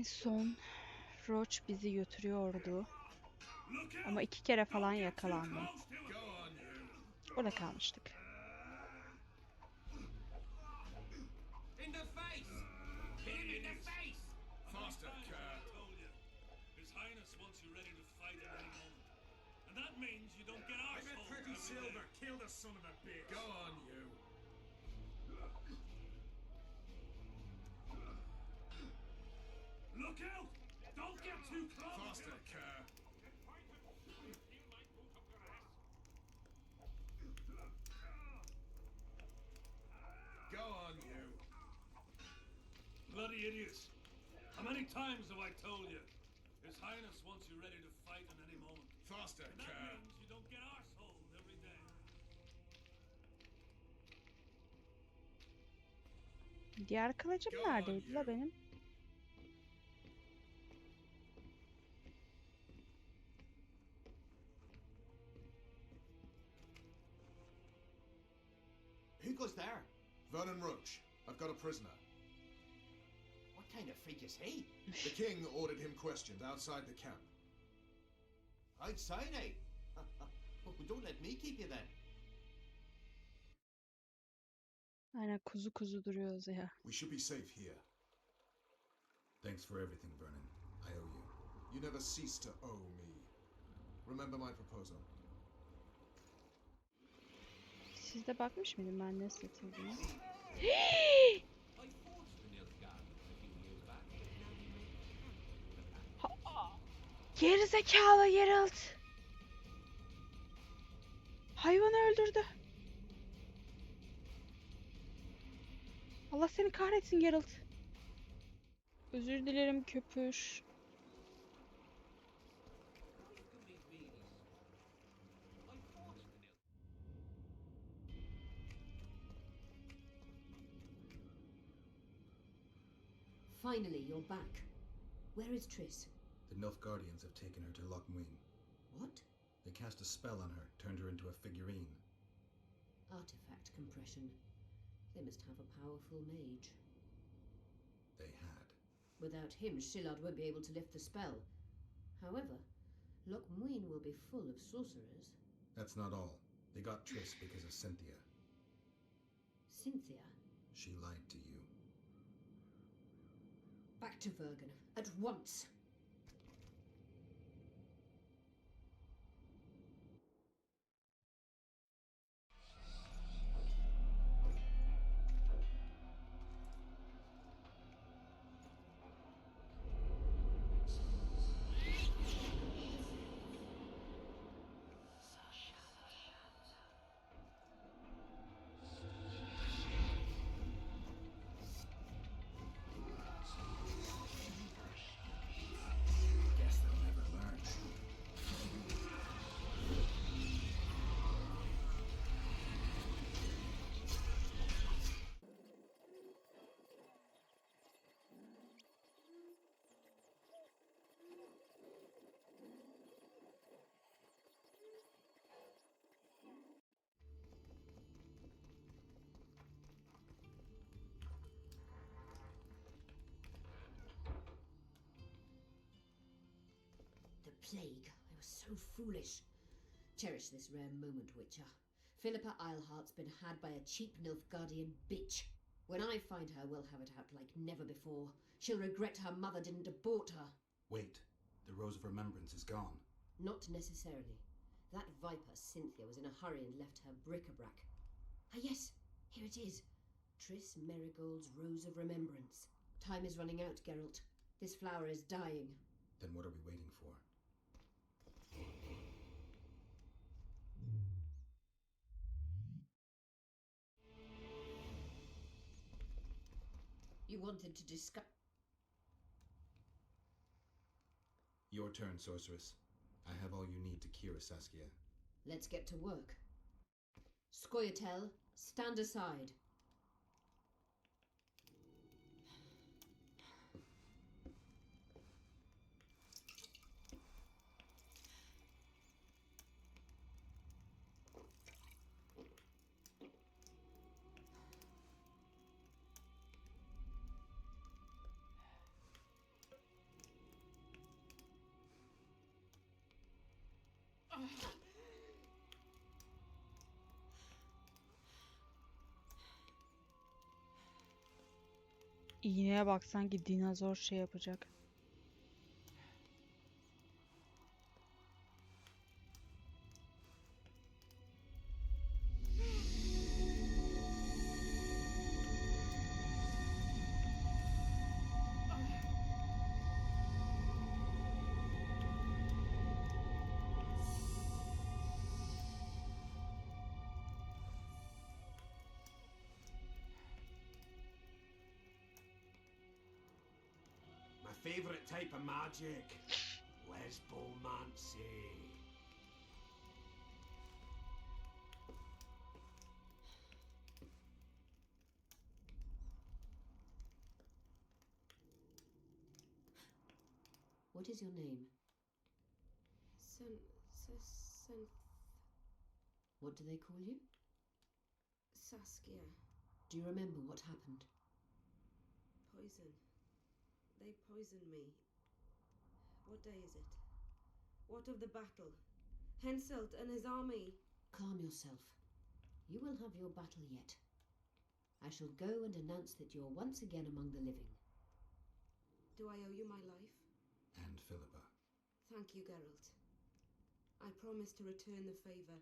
En son Roach bizi götürüyordu. Ama 2 kere falan yakalandım. Orada kalmıştık. Look out! Don't get too close! Faster, Kerr! Go on, you! Bloody idiots! How many times have I told you? His Highness wants you ready to fight at any moment. Faster, Kerr! That means you don't get arseholed every day. Diğer kılıcım neredeydi la benim? Who goes there? Vernon Roach. I've got a prisoner. What kind of freak is he? The king ordered him questioned outside the camp. Outside, eh? Well, don't let me keep you then. Aynen kuzu kuzu duruyoruz ya. We should be safe here. Thanks for everything, Vernon. I owe you. You never cease to owe me. Remember my proposal. Siz de bakmış mıydın ben ne satıldım? Gerizekalı Geralt. Hayvanı öldürdü. Allah seni kahretsin Geralt. Özür dilerim köpüş. Finally, you're back. Where is Triss? The Nilfgaardians have taken her to Lochmuin. What? They cast a spell on her, turned her into a figurine. Artifact compression. They must have a powerful mage. They had. Without him, Shillard won't be able to lift the spell. However, Lochmuin will be full of sorcerers. That's not all. They got Triss because of Cynthia. Cynthia? She lied to you. Back to Vergen, at once! Plague. I was so foolish. Cherish this rare moment, Witcher. Philippa Eilhart's been had by a cheap Nilfgaardian bitch. When I find her, we'll have it out like never before. She'll regret her mother didn't abort her. Wait. The Rose of Remembrance is gone. Not necessarily. That viper, Cynthia, was in a hurry and left her bric-a-brac. Ah yes, here it is. Triss Merigold's Rose of Remembrance. Time is running out, Geralt. This flower is dying. Then what are we waiting for? You wanted to discuss... Your turn, sorceress. I have all you need to cure Saskia. Let's get to work. Scoia'tael, stand aside. İğneye bak, sanki dinozor şey yapacak. My favorite type of magic. Lesbomancy. What is your name? What do they call you? Saskia. Do you remember what happened? Poison. They poisoned me. What day is it? What of the battle? Henselt and his army. Calm yourself. You will have your battle yet. I shall go and announce that you're once again among the living. Do I owe you my life? And Philippa. Thank you, Geralt. I promise to return the favor.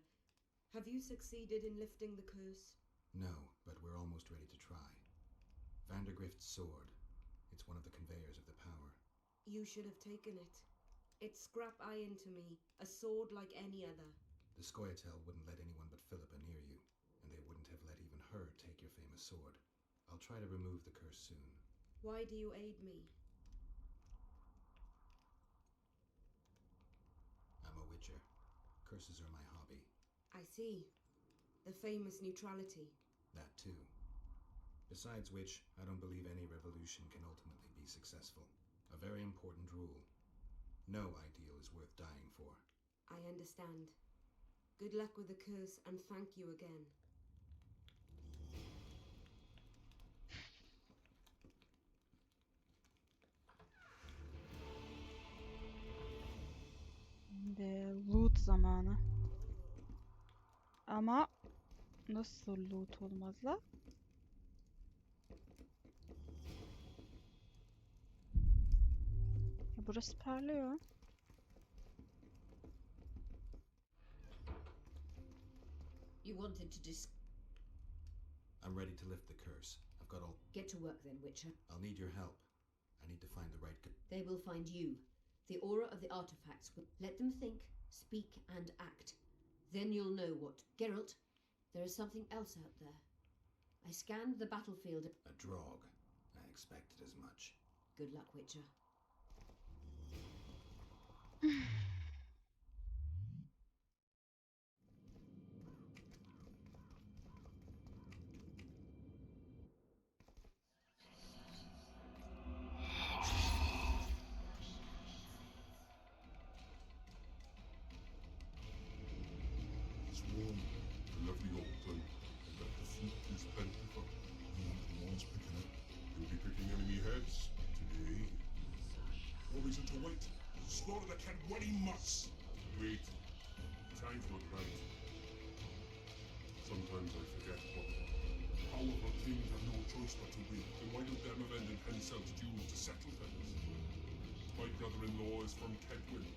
Have you succeeded in lifting the curse? No, but we're almost ready to try. Vandergrift's sword. It's one of the conveyors of the power. You should have taken it. It's scrap iron to me, a sword like any other. The Scoia'tael wouldn't let anyone but Philippa near you, and they wouldn't have let even her take your famous sword. I'll try to remove the curse soon. Why do you aid me? I'm a witcher. Curses are my hobby. I see. The famous neutrality. That too. Besides which, I don't believe any revolution can ultimately be successful. A very important rule. No ideal is worth dying for. I understand. Good luck with the curse, and thank you again. Şimdi loot zamanı. Ama nasıl loot olmaz la? Ya burası parlıyor. You wanted to I'm ready to lift the curse. I've got all... Get to work then, Witcher. I'll need your help. I need to find the right... They will find you. The aura of the artifacts will let them think, speak, and act. Then you'll know what. Geralt, there is something else out there. I scanned the battlefield. A drog. I expected as much. Good luck, Witcher. It's warm, a lovely autumn, and that the fruit is plentiful. No one's picking it. You'll be picking enemy heads today. No reason to wait. Slaughter the cat when he must. Wait. Time's not right. Sometimes I forget what powerful kings have no choice but to win. Then why don't Demavend and Henselt duel to settle things? My brother-in-law is from Kedwin.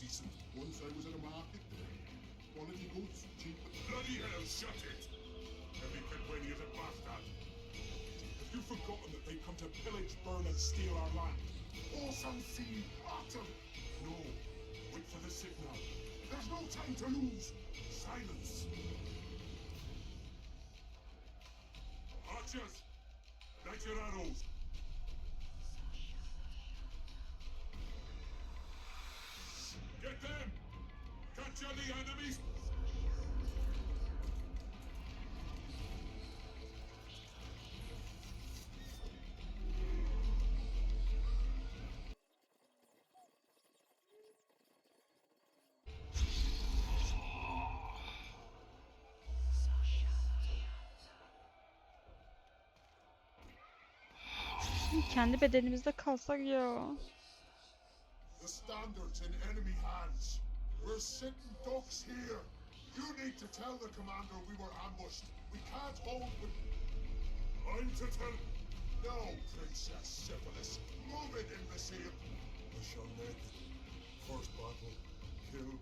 Decent. Once I was at a market there. Quality goods, cheap. Bloody hell, shut it! Every Kedwini is a bastard. Have you forgotten that they come to pillage, burn, and steal our land? Awesome sea, autumn! No, wait for the signal. There's no time to lose. Silence. Archers, light your arrows. Get them! Capture the enemies! Kendi bedenimizde kalsak ya. The standard's in enemy hands. We're sitting ducks here. You need to tell the commander we were ambushed. We can't hold with... I'm to tell... No, Princess Syphilis. Move it, imbecile. I shall make it. First battle. Kill.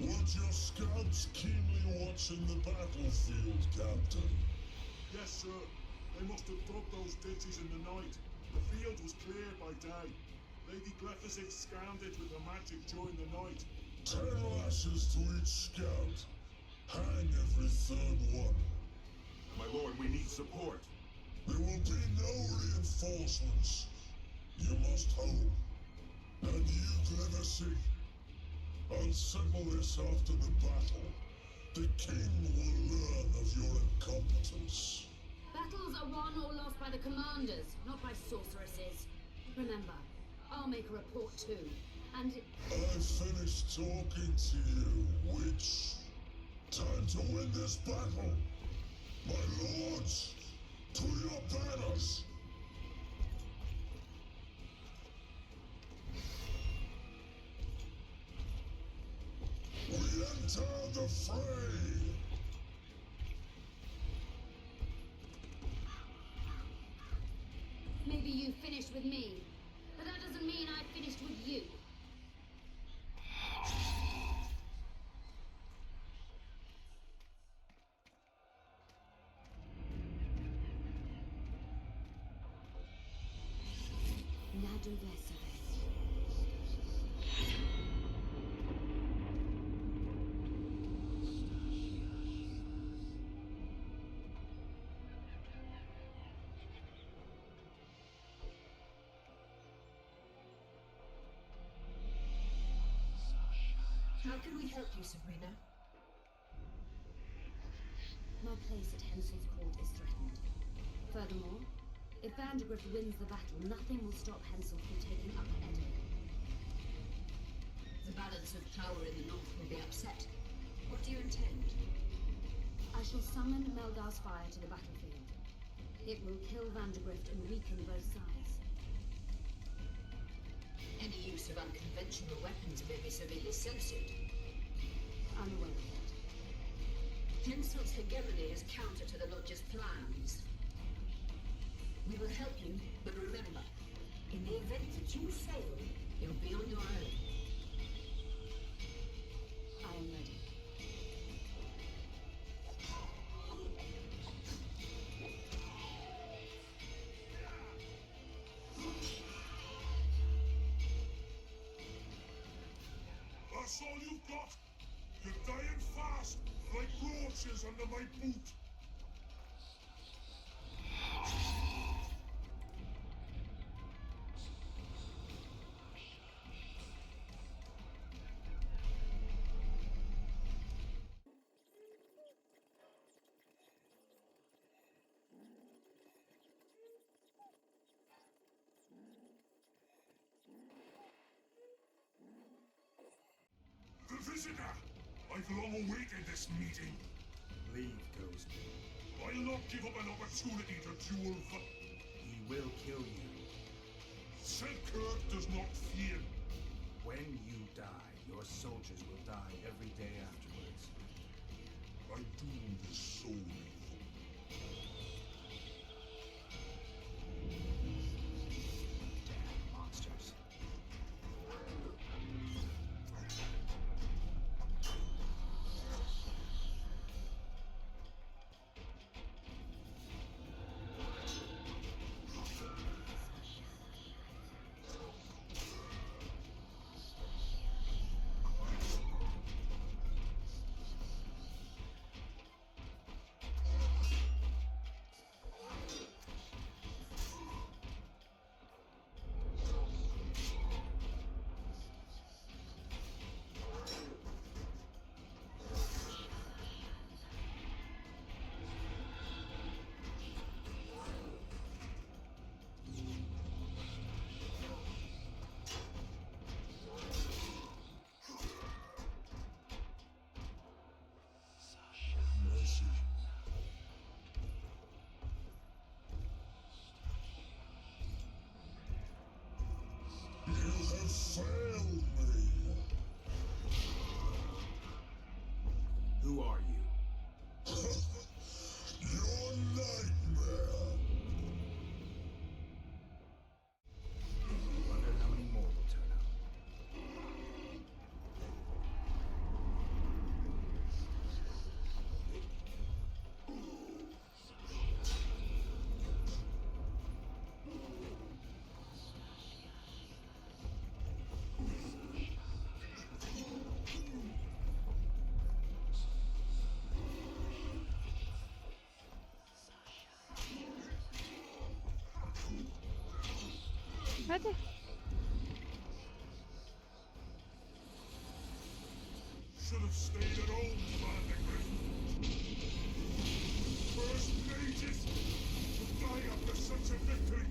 Weren't your scouts keenly watching the battlefield, Captain? Yes, sir. They must have dug those ditches in the night. The field was clear by day. Lady Glyphosate scanned it with her magic during the night. 10 lashes to each scout. Hang every third one. My lord, we need support. There will be no reinforcements. You must hold. And you, Glyphosate, I'll settle this after the battle. The king will learn of your incompetence. Battles are won or lost by the commanders, not by sorceresses. Remember, I'll make a report too, and... I've finished talking to you, witch. Time to win this battle. My lords, to your banners. We enter the fray! Maybe you finished with me, but that doesn't mean I finished with you. Nadu Vesaveth. How can we help you, Sabrina? My place at Hensel's court is threatened. Furthermore, if Vandergrift wins the battle, nothing will stop Hensel from taking Upper Edinburgh. The balance of power in the north will be upset. What do you intend? I shall summon Melgar's fire to the battlefield. It will kill Vandergrift and weaken both sides. Any use of unconventional weapons may be severely censored. Unaware of that. Hensel's hegemony is counter to the Lodge's plans. We will help you, but remember, in the event that you fail, you'll be on your own. I am ready. That's all you've got? You're dying fast, like roaches under my boot. I've long awaited this meeting. Leave, Ghost. I'll not give up an opportunity to duel the... He will kill you. Selkirk does not fear. When you die, your soldiers will die every day afterwards. My doom is so lethal. Damn monsters. Mercy. You have failed me. Who are you? Your nightmare. Wonder how many more will turn up. Hadi. Should have stayed at home, Vandergriff. First mages to die after such a victory.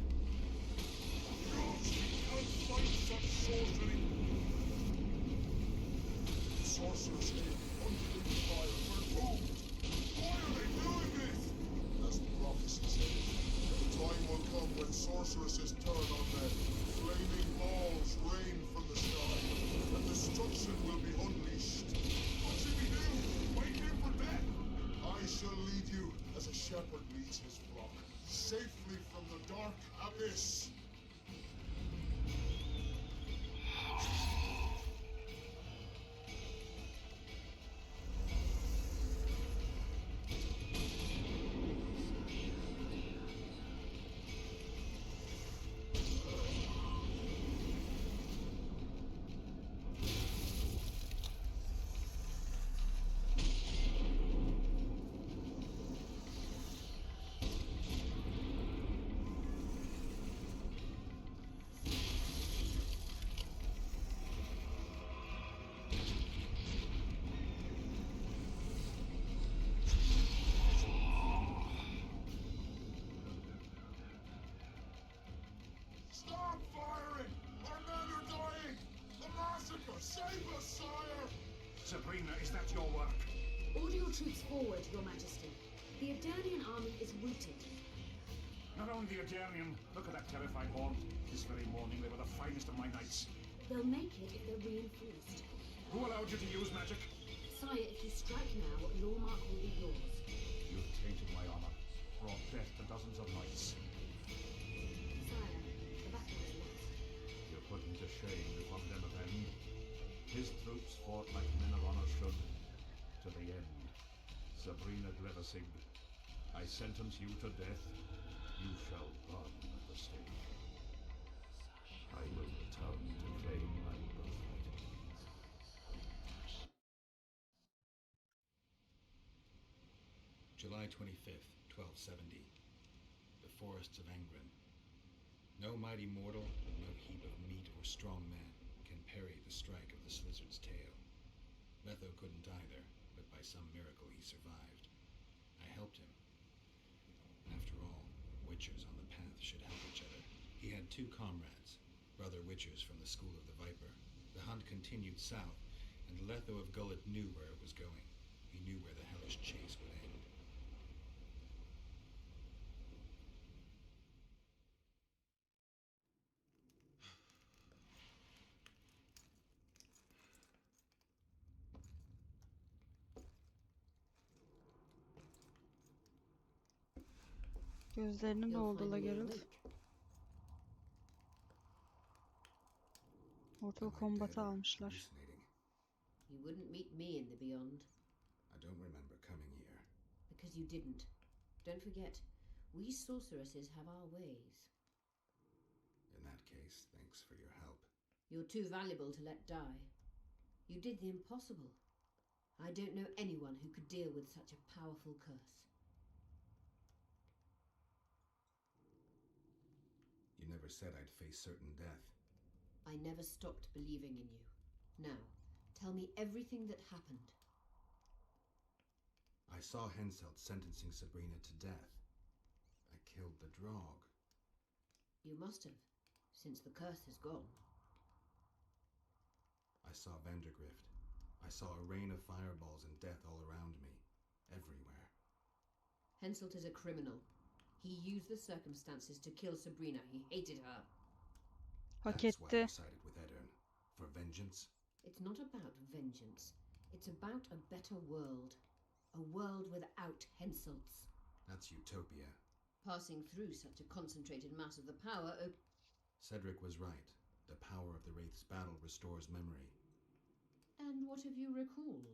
Gods, we can't fight such sorcery. Sorcerers came under the fire. We're doomed. Why are they doing this? As the prophecy said, the time will come when sorceresses turn on them. Flaming balls rain from the sky, and destruction will be unleashed. What should we do? Wait here for death? I shall lead you as a shepherd leads his flock, safely from the dark abyss. Stop firing! Our men are dying! A massacre! Save us, sire! Sabrina, is that your work? Order your troops forward, Your Majesty. The Adernian army is routed. Not only the Adernian, look at that terrified horde. This very morning they were the finest of my knights. They'll make it if they're reinforced. Who allowed you to use magic? Sire, if you strike now, Lawmark will be yours. You've tainted my honor, brought death to dozens of knights. Sire, the battle is lost. You put him to shame before them of end. His troops fought like men of honor should, to the end. Sabrina Grevesig, I sentence you to death. You shall burn at the stake. I will return to claim my birthright. July 25th, 1270. The forests of Angren. No mighty mortal, no heap of meat or strong man can parry the strike of the lizard's tail. Letho couldn't either, but by some miracle he survived. I helped him. After all, witchers on the path should help each other. He had two comrades, brother witchers from the School of the Viper. The hunt continued south, And Letho of Gullet knew where it was going. He knew where the hellish chase would end. Gözlerinin You'll oldu la finally Geralt. awake. Mortal Am I Kombat'ı dead or almışlar. hallucinating? You wouldn't meet me in the beyond. I don't remember coming here. Because you didn't. Don't forget, we sorceresses have our ways. In that case, thanks for your help. You're too valuable to let die. You did the impossible. I don't know anyone who could deal with such a powerful curse. You never said I'd face certain death. I never stopped believing in you. Now, tell me everything that happened. I saw Henselt sentencing Sabrina to death. I killed the Drog. You must have, since the curse is gone. I saw Vandergrift. I saw a rain of fireballs and death all around me. Everywhere. Henselt is a criminal. He used the circumstances to kill Sabrina. He hated her. Hak That's why I etti. sided with Eddern. For vengeance. It's not about vengeance. It's about a better world. A world without Henselts. That's utopia. Passing through such a concentrated mass of the power Cedric was right. The power of the Wraith's battle restores memory. And what have you recalled?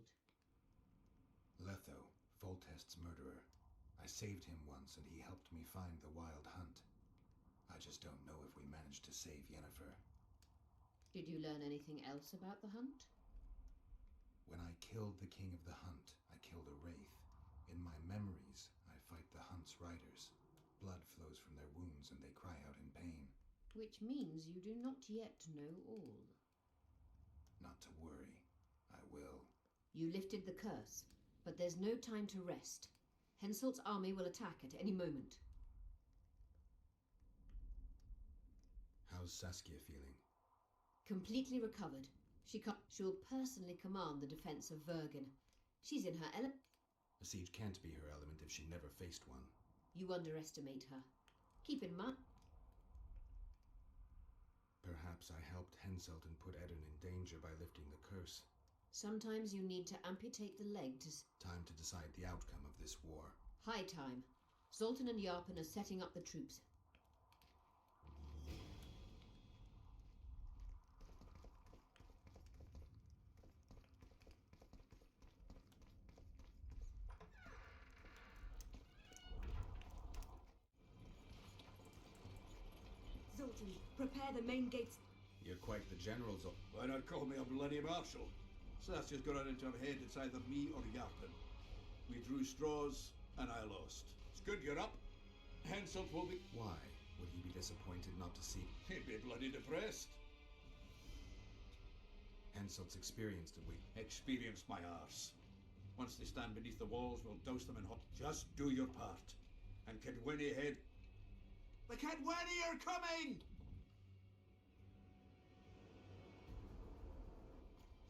Letho, Foltest's murderer. I saved him once and he helped me find the Wild Hunt. I just don't know if we managed to save Yennefer. Did you learn anything else about the hunt? When I killed the King of the Hunt, I killed a Wraith. In my memories, I fight the Hunt's riders. Blood flows from their wounds and they cry out in pain. Which means you do not yet know all. Not to worry. I will. You lifted the curse, but there's no time to rest. Henselt's army will attack at any moment. How's Saskia feeling? Completely recovered. She'll personally command the defense of Vergen. She's in her element. A siege can't be her element if she never faced one. You underestimate her. Keep in mind. Perhaps I helped Henselt and put Eddern in danger by lifting the curse. Sometimes you need to amputate the leg to... Time to decide the outcome of this war. High time. Zoltan and Yarpen are setting up the troops. Zoltan, prepare the main gates. You're quite the general, Why not call me a bloody marshal? Saskia's got it into her head it's either me or Yarpen. We drew straws, and I lost. It's good you're up. Henselt will be... Why? Would he be disappointed not to see? He'd be bloody depressed. Henselt's experienced it. We Experienced my arse. Once they stand beneath the walls, we'll douse them in hot... Just do your part. And Kedwini head... The Kedwini are coming!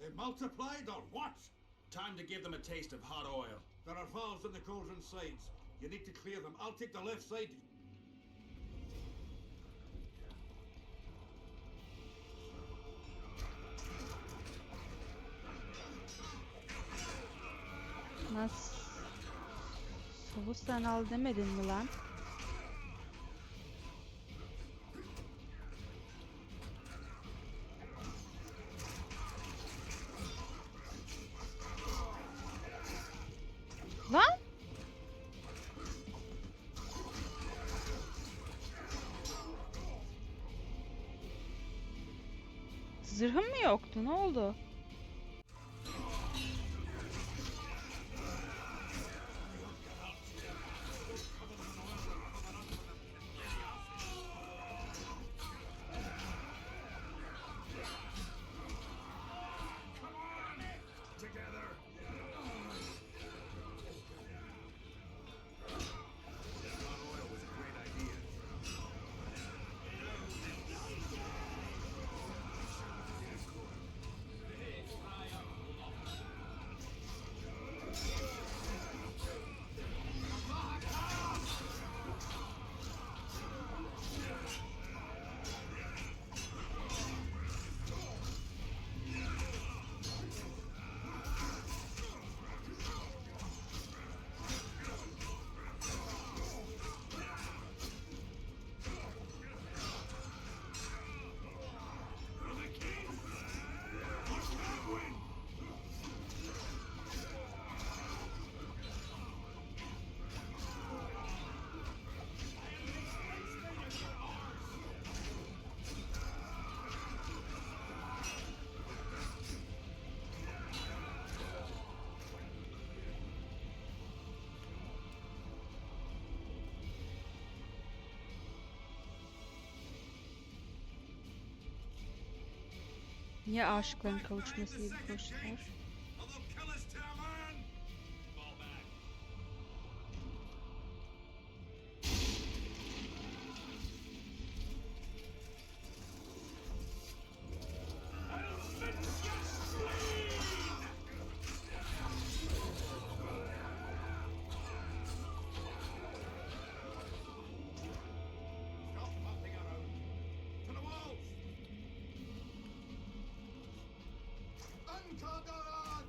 They multiplied or what? Time to give them a taste of hot oil. There are valves in the cauldron sides. You need to clear them. I'll take the left side. Nasıl? Solu sen al demedin mi lan? Lan? Zırhım mı yoktu? Ne oldu? Niye aşıkların kavuşması gibi koştular? Or they'll kill us too, man! Fall back. I'll mince your spleen! Stop pumping around. To the walls! Unconquered!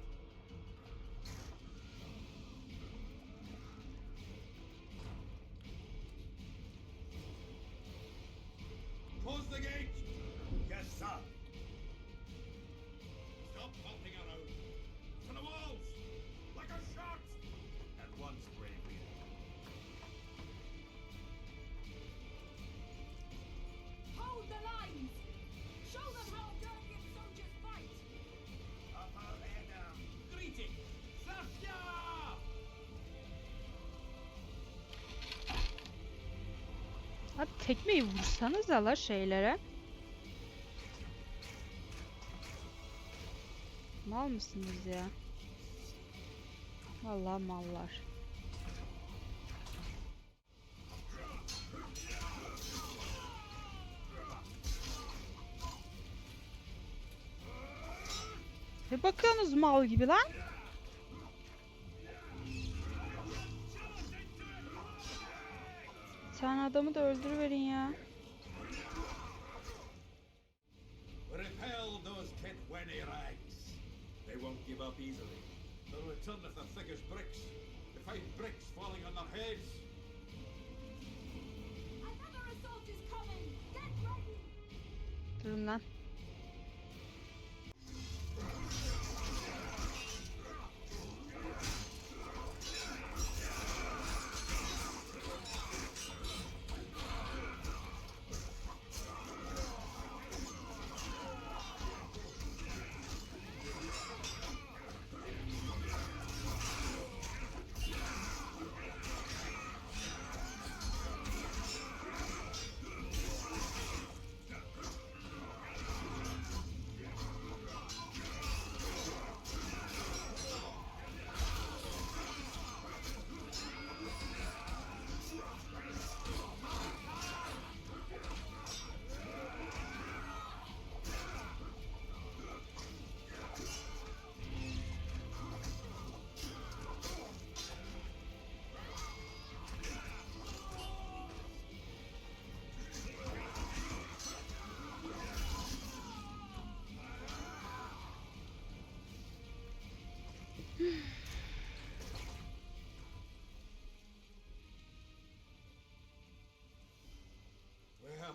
Close the gate! Yes, sir. Stop pumping around. To the walls! Like a shot! At once, brave leader. Hold the lines! Show them how Guardian soldiers fight! Up, and down. Greeting! Sasha! Abi tekmeyi vursanıza la şeylere. Mal mısınız ya? Vallahi mallar. Ne bakıyorsunuz mal gibi lan? Bir tane adamı da öldürüverin ya. Repel those Kitwenny rags. They won't give up easily. They'll return if they're thick as bricks. To find bricks falling on their heads. Another assault is coming! Get ready! Durun lan.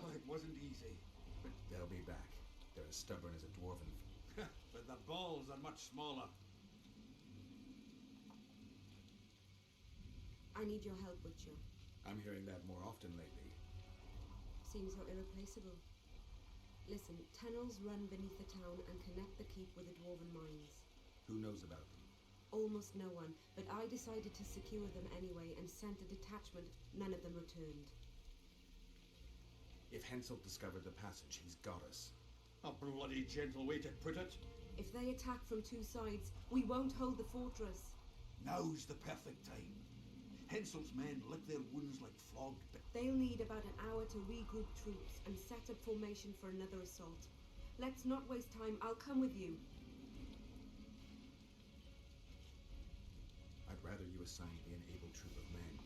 Well, it wasn't easy. But they'll be back. They're as stubborn as a dwarven. But their balls are much smaller. I need your help, Witcher. I'm hearing that more often lately. Seems so irreplaceable. Listen, tunnels run beneath the town and connect the keep with the dwarven mines. Who knows about them? Almost no one, but I decided to secure them anyway and sent a detachment. None of them returned. If Henselt discovered the passage, he's got us. A bloody gentle way to put it. If they attack from two sides, we won't hold the fortress. Now's the perfect time. Henselt's men lick their wounds like flogged. They'll need about an hour to regroup troops and set up formation for another assault. Let's not waste time. I'll come with you. I'd rather you assign me an able troop of men.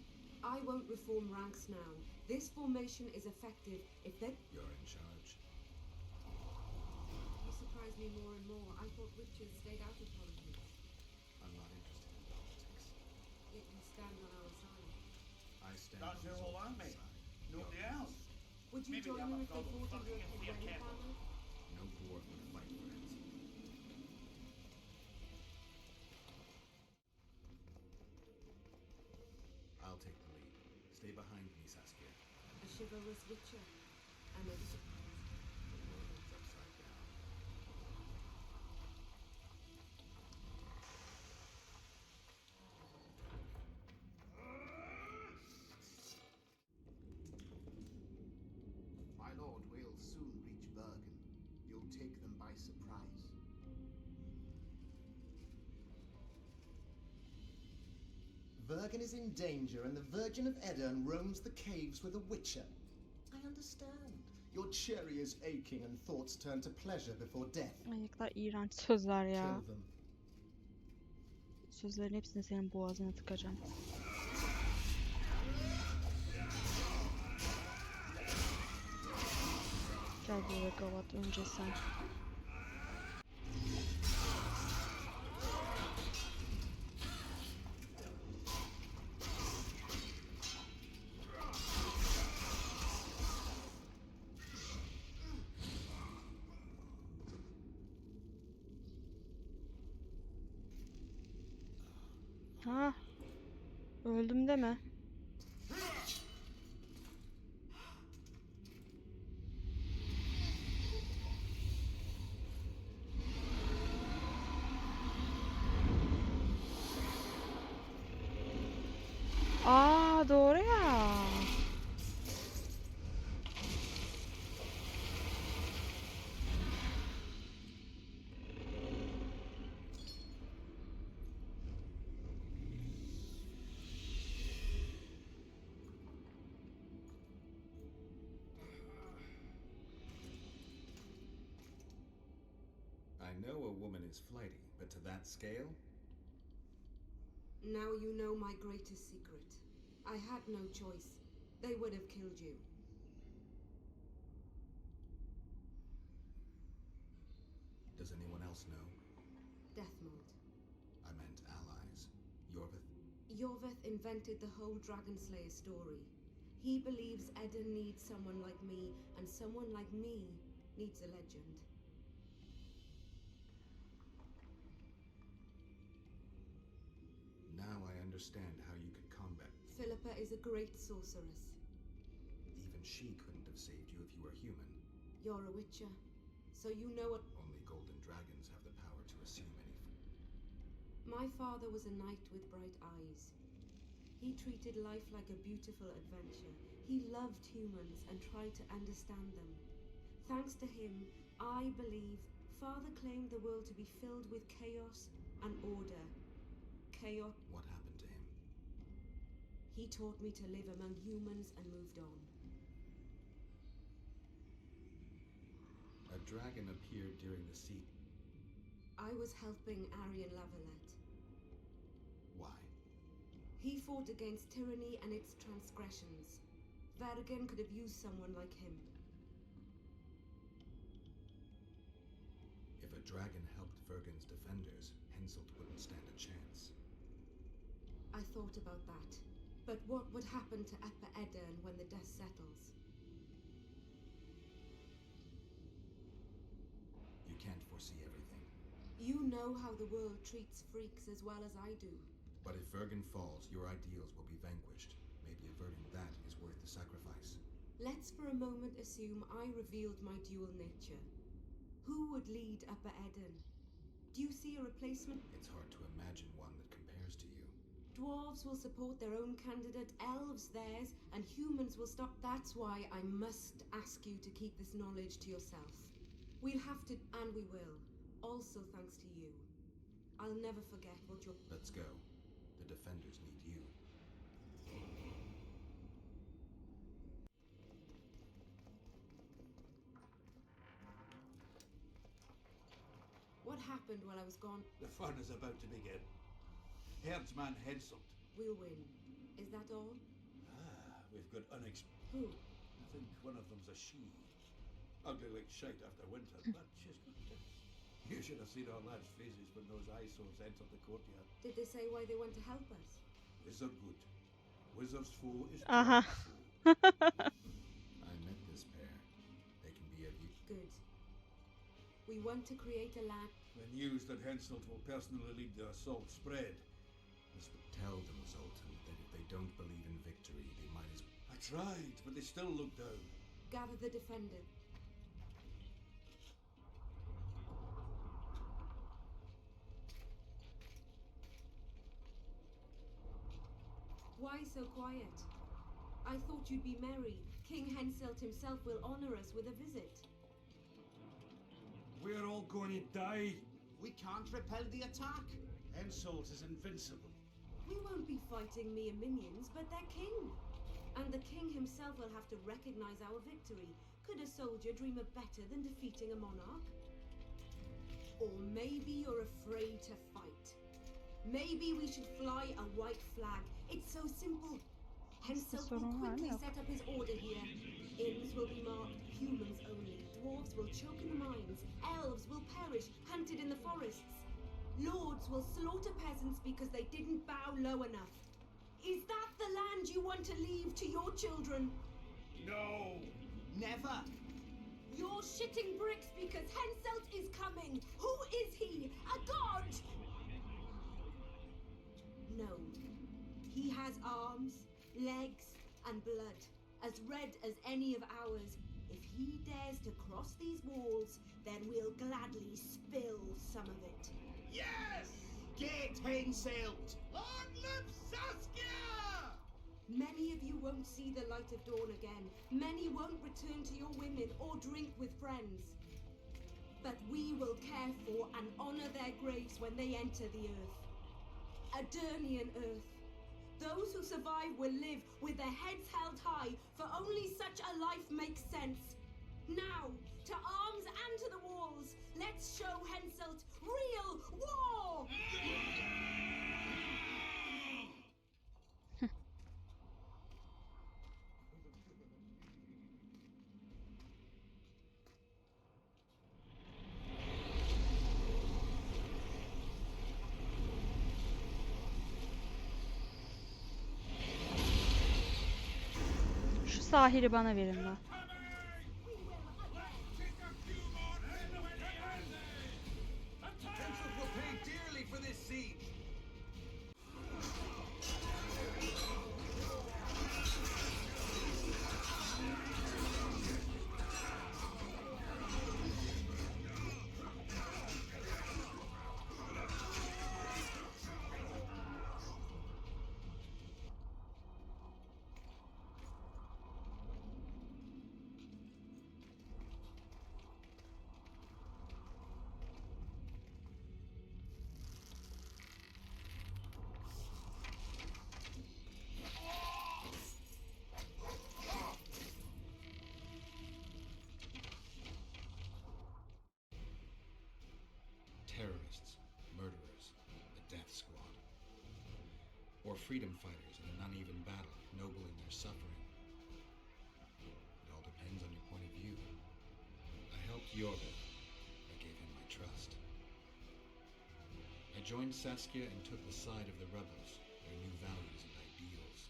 I won't reform ranks now. This formation is effective if they... You're in charge. You surprise me more and more. I thought witches stayed out of politics. I'm not interested in politics. Yet you stand on our side. I stand That's on all I Zoltan's made. side. Nobody You're else. Would you Maybe join I'm them a if they double fought in fucking your if we are Kitwenny careful. family? No dwarf would fight for Henselt. I'll take the lead. Stay behind me, Saskia. A chivalrous witcher. I'm never surprised. The world's upside down. My lord, we'll soon reach Bergen. You'll take them by surprise. Vergen is in danger and the Virgin of Edirne roams the caves with a witcher. I understand. Your cherry is aching and thoughts turn to pleasure before death. Ay ne kadar iğrenç sözler ya. Kill them. Sözlerin hepsini senin boğazına tıkacağım. Gel buraya gavat, önce sen. Ha, öldüm deme. Aa, doğru ya. I know a woman is flighty, but to that scale? Now you know my greatest secret. I had no choice. They would have killed you. Does anyone else know? Death mode. I meant allies. Yorvith? Yorvith invented the whole Dragon Slayer story. He believes Edirne needs someone like me, and someone like me needs a legend. Now I understand how you could combat. Philippa is a great sorceress. Even she couldn't have saved you if you were human. You're a witcher, so you know what... Only golden dragons have the power to assume any. My father was a knight with bright eyes. He treated life like a beautiful adventure. He loved humans and tried to understand them. Thanks to him, I believe Father claimed the world to be filled with chaos and order. Chaos. What happened to him? He taught me to live among humans and moved on. A dragon appeared during the siege. I was helping Arian Lavalette. Why? He fought against tyranny and its transgressions. Vergen could have used someone like him. If a dragon helped Vergen's defenders, Henselt wouldn't stand a chance. I thought about that. But what would happen to Upper Edirne when the dust settles? You can't foresee everything. You know how the world treats freaks as well as I do. But if Vergen falls, your ideals will be vanquished. Maybe averting that is worth the sacrifice. Let's for a moment assume I revealed my dual nature. Who would lead Upper Edirne? Do you see a replacement? It's hard to imagine one that compares to you. Dwarves will support their own candidate, elves theirs, and humans will stop. That's why I must ask you to keep this knowledge to yourself. We'll have to, and we will. Also thanks to you. I'll never forget what you're... Let's go. The defenders need you. What happened while I was gone? The fun is about to begin. Herdsman Henselt. We'll win. Is that all? We've got Who? I think one of them's a she. Ugly like shite after winter, but she's good tits. You should have seen our lads' faces when those eyesores entered the courtyard. Did they say why they went to help us? Wizard good. Wizard's foe is Aha. I met this pair. They can be of use. Good. We want to create a land. The news that Henselt will personally lead the assault spread. Tell them, Zoltan, that if they don't believe in victory, they might as well. I tried, but they still look down. Gather the defenders. Why so quiet? I thought you'd be merry. King Henselt himself will honor us with a visit. We're all going to die. We can't repel the attack. Henselt is invincible. We won't be fighting mere minions, but their king. And the king himself will have to recognize our victory. Could a soldier dream of better than defeating a monarch? Or maybe you're afraid to fight. Maybe we should fly a white flag. It's so simple. Henselt will quickly set up his order here. Inns will be marked humans only. Dwarves will choke in the mines. Elves will perish, hunted in the forests. Lords will slaughter peasants because they didn't bow low enough. Is that the land you want to leave to your children? No! Never! You're shitting bricks because Henselt is coming! Who is he? A god? No. He has arms, legs, and blood, as red as any of ours. If he dares to cross these walls, then we'll gladly spill some of it. Yes! Get Henselt! Long live Saskia! Many of you won't see the light of dawn again. Many won't return to your women or drink with friends. But we will care for and honor their graves when they enter the earth. Adernian earth. Those who survive will live with their heads held high, for only such a life makes sense. Now, to arms and to the walls, let's show Henselt real war! Şu sahili bana verin lan. Henselt will pay dearly for this siege! Terrorists, murderers, the death squad. Or freedom fighters in an uneven battle, noble in their suffering. It all depends on your point of view. I helped Jorgen. I gave him my trust. I joined Saskia and took the side of the rebels, their new values and ideals.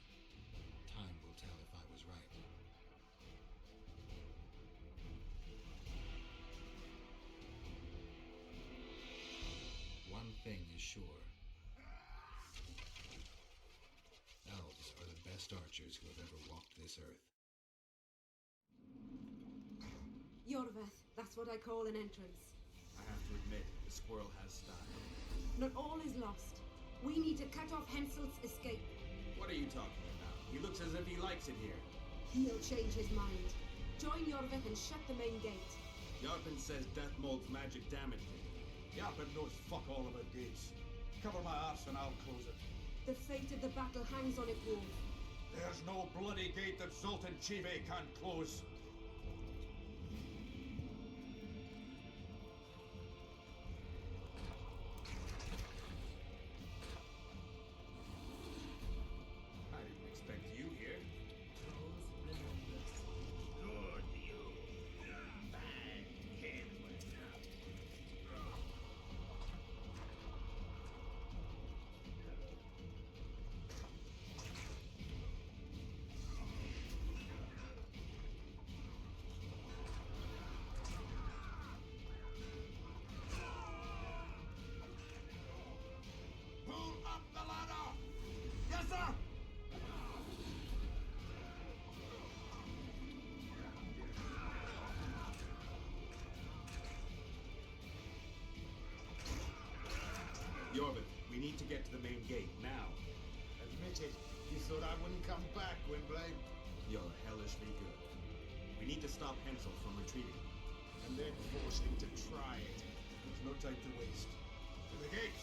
Time will tell if I was right. One thing is sure. Elves are the best archers who have ever walked this earth. Jorveth, that's what I call an entrance. I have to admit, the squirrel has style. Not all is lost. We need to cut off Henselt's escape. What are you talking about? He looks as if he likes it here. He'll change his mind. Join Jorveth and shut the main gate. Yarpen says death mold's magic damaged it. Yarpen knows fuck all about gates. Cover my arse and I'll close it. The fate of the battle hangs on it, Wolf. There's no bloody gate that Zoltan Chive can't close. I didn't expect you here. Pull up the ladder! Yes, sir! Jorveth, we need to get to the main gate, now. Admit it, you thought I wouldn't come back, Gwynblade. You're hellishly good. We need to stop Henselt from retreating. And then force him to try it. There's no time to waste. To the gate!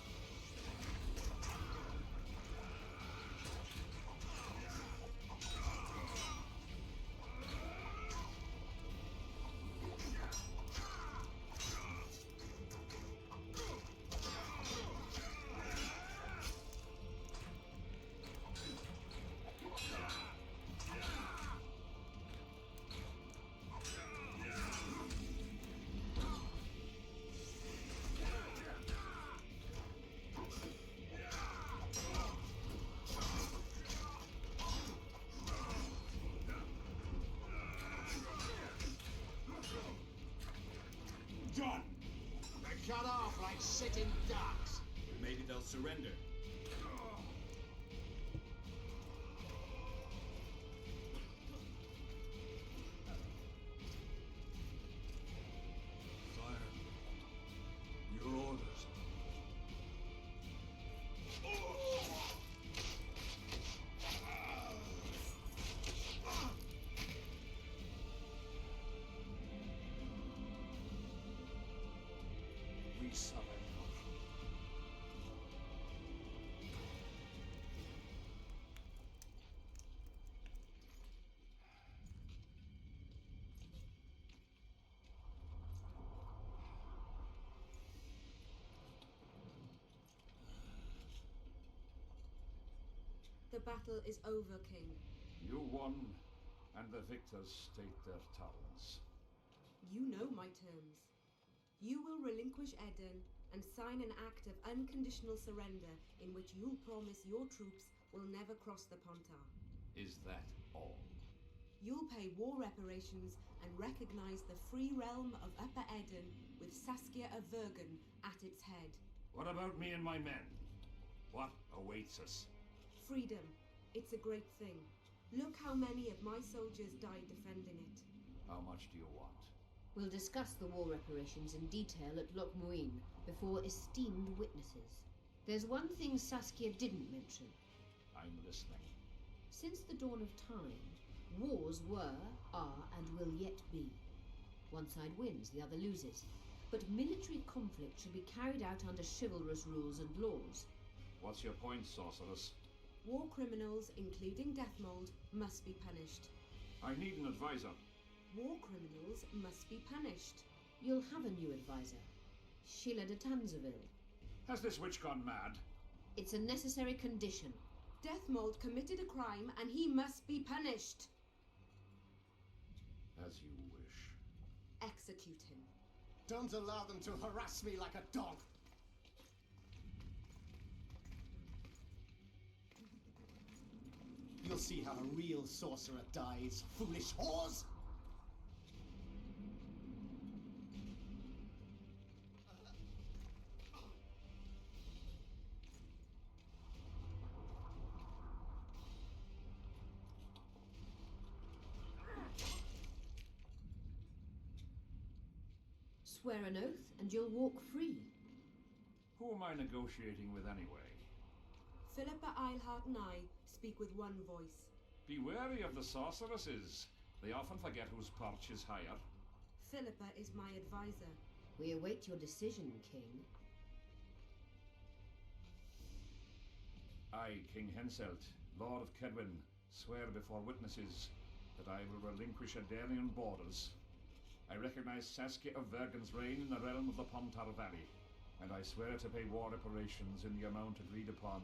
done! They're cut off like sitting ducks. Maybe they'll surrender. Sire, your orders. We surrender. The battle is over, King. You won, and the victors take their towns. You know my terms. You will relinquish Eden and sign an act of unconditional surrender in which you'll promise your troops will never cross the Pontar. Is that all? You'll pay war reparations and recognize the free realm of Upper Eden with Saskia of Vergen at its head. What about me and my men? What awaits us? Freedom. It's a great thing. Look how many of my soldiers died defending it. How much do you want? We'll discuss the war reparations in detail at Loch Muin before esteemed witnesses. There's one thing Saskia didn't mention. I'm listening. Since the dawn of time, wars were, are, and will yet be. One side wins, the other loses. But military conflict should be carried out under chivalrous rules and laws. What's your point, sorceress? War criminals, including Deathmold, must be punished. I need an advisor. War criminals must be punished. You'll have a new advisor. Sheila de Tanzaville. Has this witch gone mad? It's a necessary condition. Deathmold committed a crime and he must be punished. As you wish. Execute him. Don't allow them to harass me like a dog. You'll see how a real sorcerer dies, foolish whores! Swear an oath and you'll walk free. Who am I negotiating with anyway? Philippa Eilhart and I speak with one voice. Be wary of the sorceresses. They often forget whose perch is higher. Philippa is my advisor. We await your decision, King. I, King Henselt, Lord of Kedwin, swear before witnesses that I will relinquish Adarian borders. I recognize Saskia of Vergen's reign in the realm of the Pontar Valley, and I swear to pay war reparations in the amount agreed upon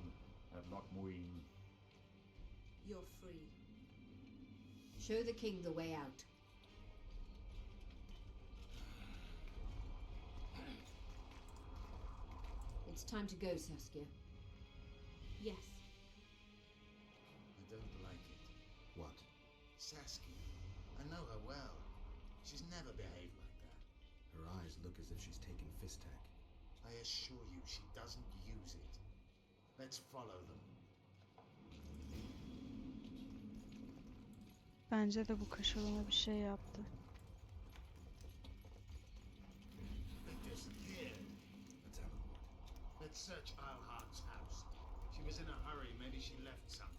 at Loch Muin. You're free. Show the king the way out. It's time to go, Saskia. Yes. I don't like it. What? Saskia. I know her well. She's never behaved like that. Her eyes look as if she's taken Fistac. I assure you she doesn't use it. Let's follow them. Bence de bu kaşalama bir şey yaptı. They disappeared. Let's have a look. Let's search Eilhart's house. She was in a hurry. Maybe she left something.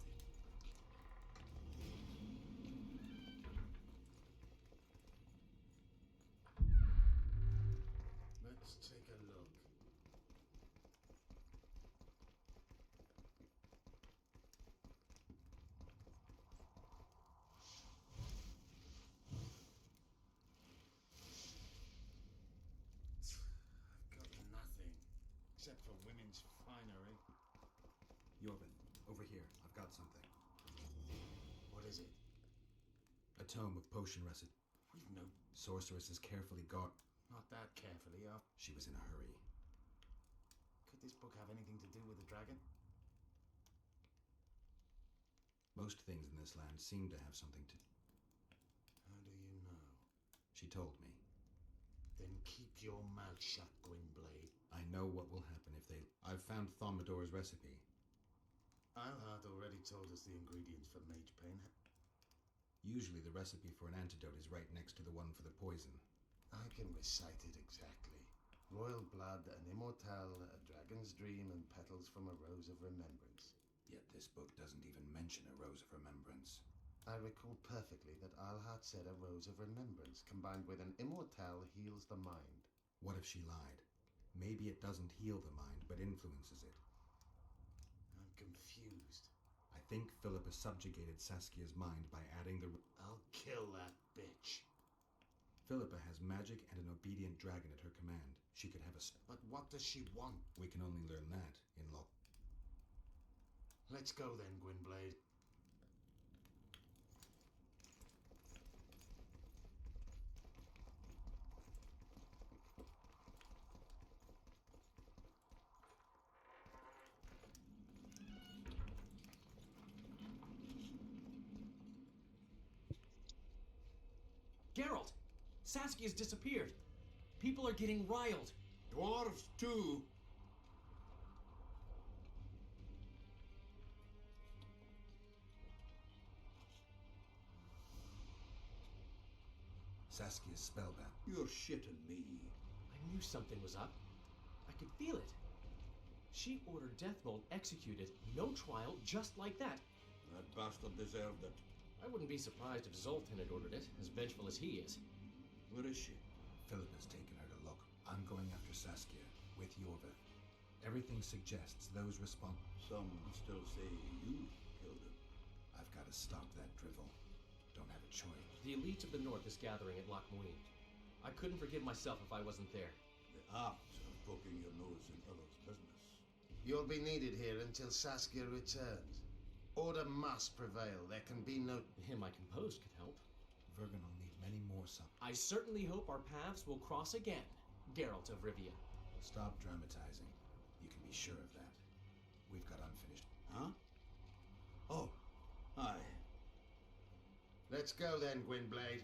Let's take a look. I've got nothing, except for women's finery. Jorvin, over here. I've got something. What is it? A tome of potion recipe. We've no... Sorceress is carefully guard. Not that carefully, She was in a hurry. Could this book have anything to do with the dragon? Most things in this land seem to have something to... How do you know? She told me. Then keep your shut, Gwynblade. I know what will happen if they... I've found Thaumadore's recipe. Eilhart already told us the ingredients for mage pain. Usually the recipe for an antidote is right next to the one for the poison. I can recite it exactly. Royal blood, an immortal, a dragon's dream, and petals from a rose of remembrance. Yet this book doesn't even mention a rose of remembrance. I recall perfectly that Eilhart said a rose of remembrance combined with an immortal heals the mind. What if she lied? Maybe it doesn't heal the mind, but influences it. I'm confused. I think Philippa subjugated Saskia's mind by adding the... I'll kill that bitch. Philippa has magic and an obedient dragon at her command. She could have a... But what does she want? We can only learn that in Loch. Let's go then, Gwynblade. Geralt! Saskia's disappeared. People are getting riled. Dwarves, too. Saskia's spellbound. You're shitting me. I knew something was up. I could feel it. She ordered Deathmold executed, no trial, just like that. That bastard deserved it. I wouldn't be surprised if Zoltan had ordered it, as vengeful as he is. Where is she? Philippa's taken her to look. I'm going after Saskia, with Yorva. Everything suggests those Some still say you killed him. I've got to stop that drivel. Don't have a choice. The elite of the North is gathering at Loch Muin. I couldn't forgive myself if I wasn't there. The arts of poking your nose in others' business. You'll be needed here until Saskia returns. Order must prevail. There can be no... My composed could help. Vergen will need many more supplements. I certainly hope our paths will cross again, Geralt of Rivia. Stop dramatizing. You can be sure of that. We've got unfinished... Huh? Oh, aye. Let's go then, Gwynblade.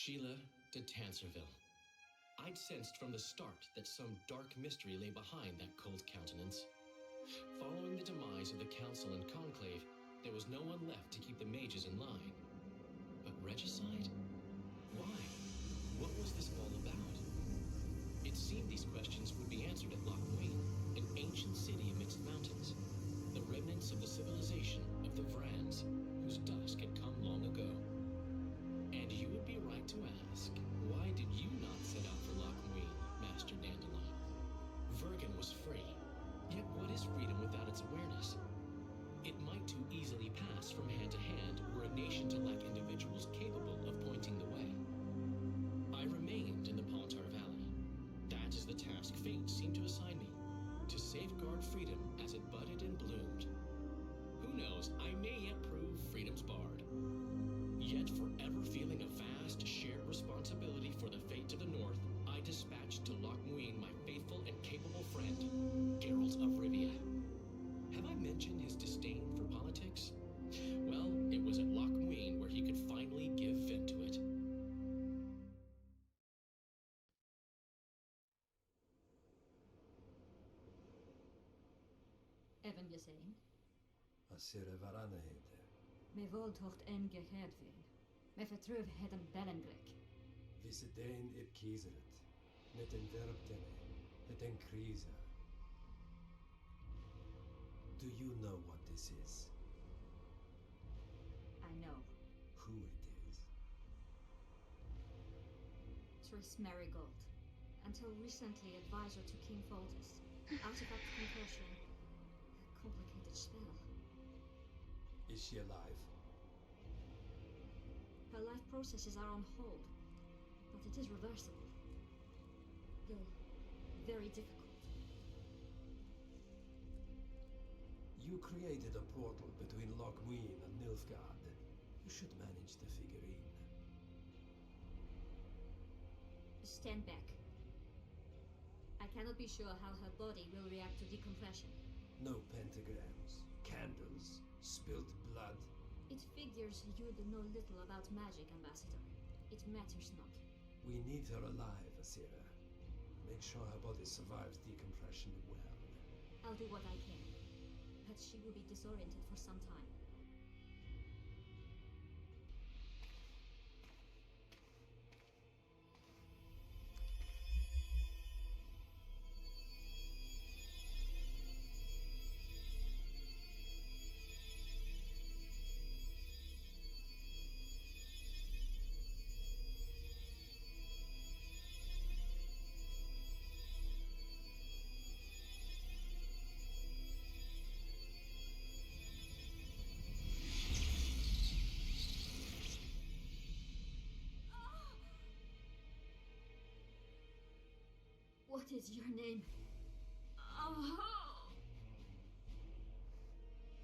Sheila de Tanserville. I'd sensed from the start that some dark mystery lay behind that cold countenance. Following the demise of the Council and Conclave, there was no one left to keep the mages in line. But regicide? Why? What was this all about? It seemed these questions would be answered at Loch Muin, an ancient city amidst mountains, the remnants of the civilization of the Vrans, whose dusk had come long ago. And you would be right to ask, why did you not set out for Loch Muin, Master Dandelion? Vergen was free, yet what is freedom without its awareness? It might too easily pass from hand to hand were a nation to lack individuals capable of pointing the way. I remained in the Pontar Valley. That is the task fate seemed to assign me, to safeguard freedom as it budded and bloomed. Who knows, I may yet prove freedom's bard. Yet forever feeling a vast shared responsibility for the fate of the North, I dispatched to Loch Muin my faithful and capable friend, Geralt of Rivia. Have I mentioned his disdain for politics? Well, it was at Loch Muin where he could finally give vent to it. Even je zijn? Asire varanahede. Med voldtocht en gehedvin. Med vertruv heden bellengrek. Visedein er kieseret. Met en verbtene. Het en krisa. Do you know what this is? I know. Who it is? Triss Marigold. Until recently advisor to King Foltest. Artifact compulsion. A complicated spell. Is she alive? Her life processes are on hold, but it is reversible. Though very difficult. You created a portal between Loch Muin and Nilfgaard. You should manage the figurine. Stand back. I cannot be sure how her body will react to decompression. No pentagrams, candles, spilled blood. It figures you know little about magic, Ambassador. It matters not. We need her alive, Asira. Make sure her body survives decompression well. I'll do what I can. But she will be disoriented for some time. What is your name? Oh.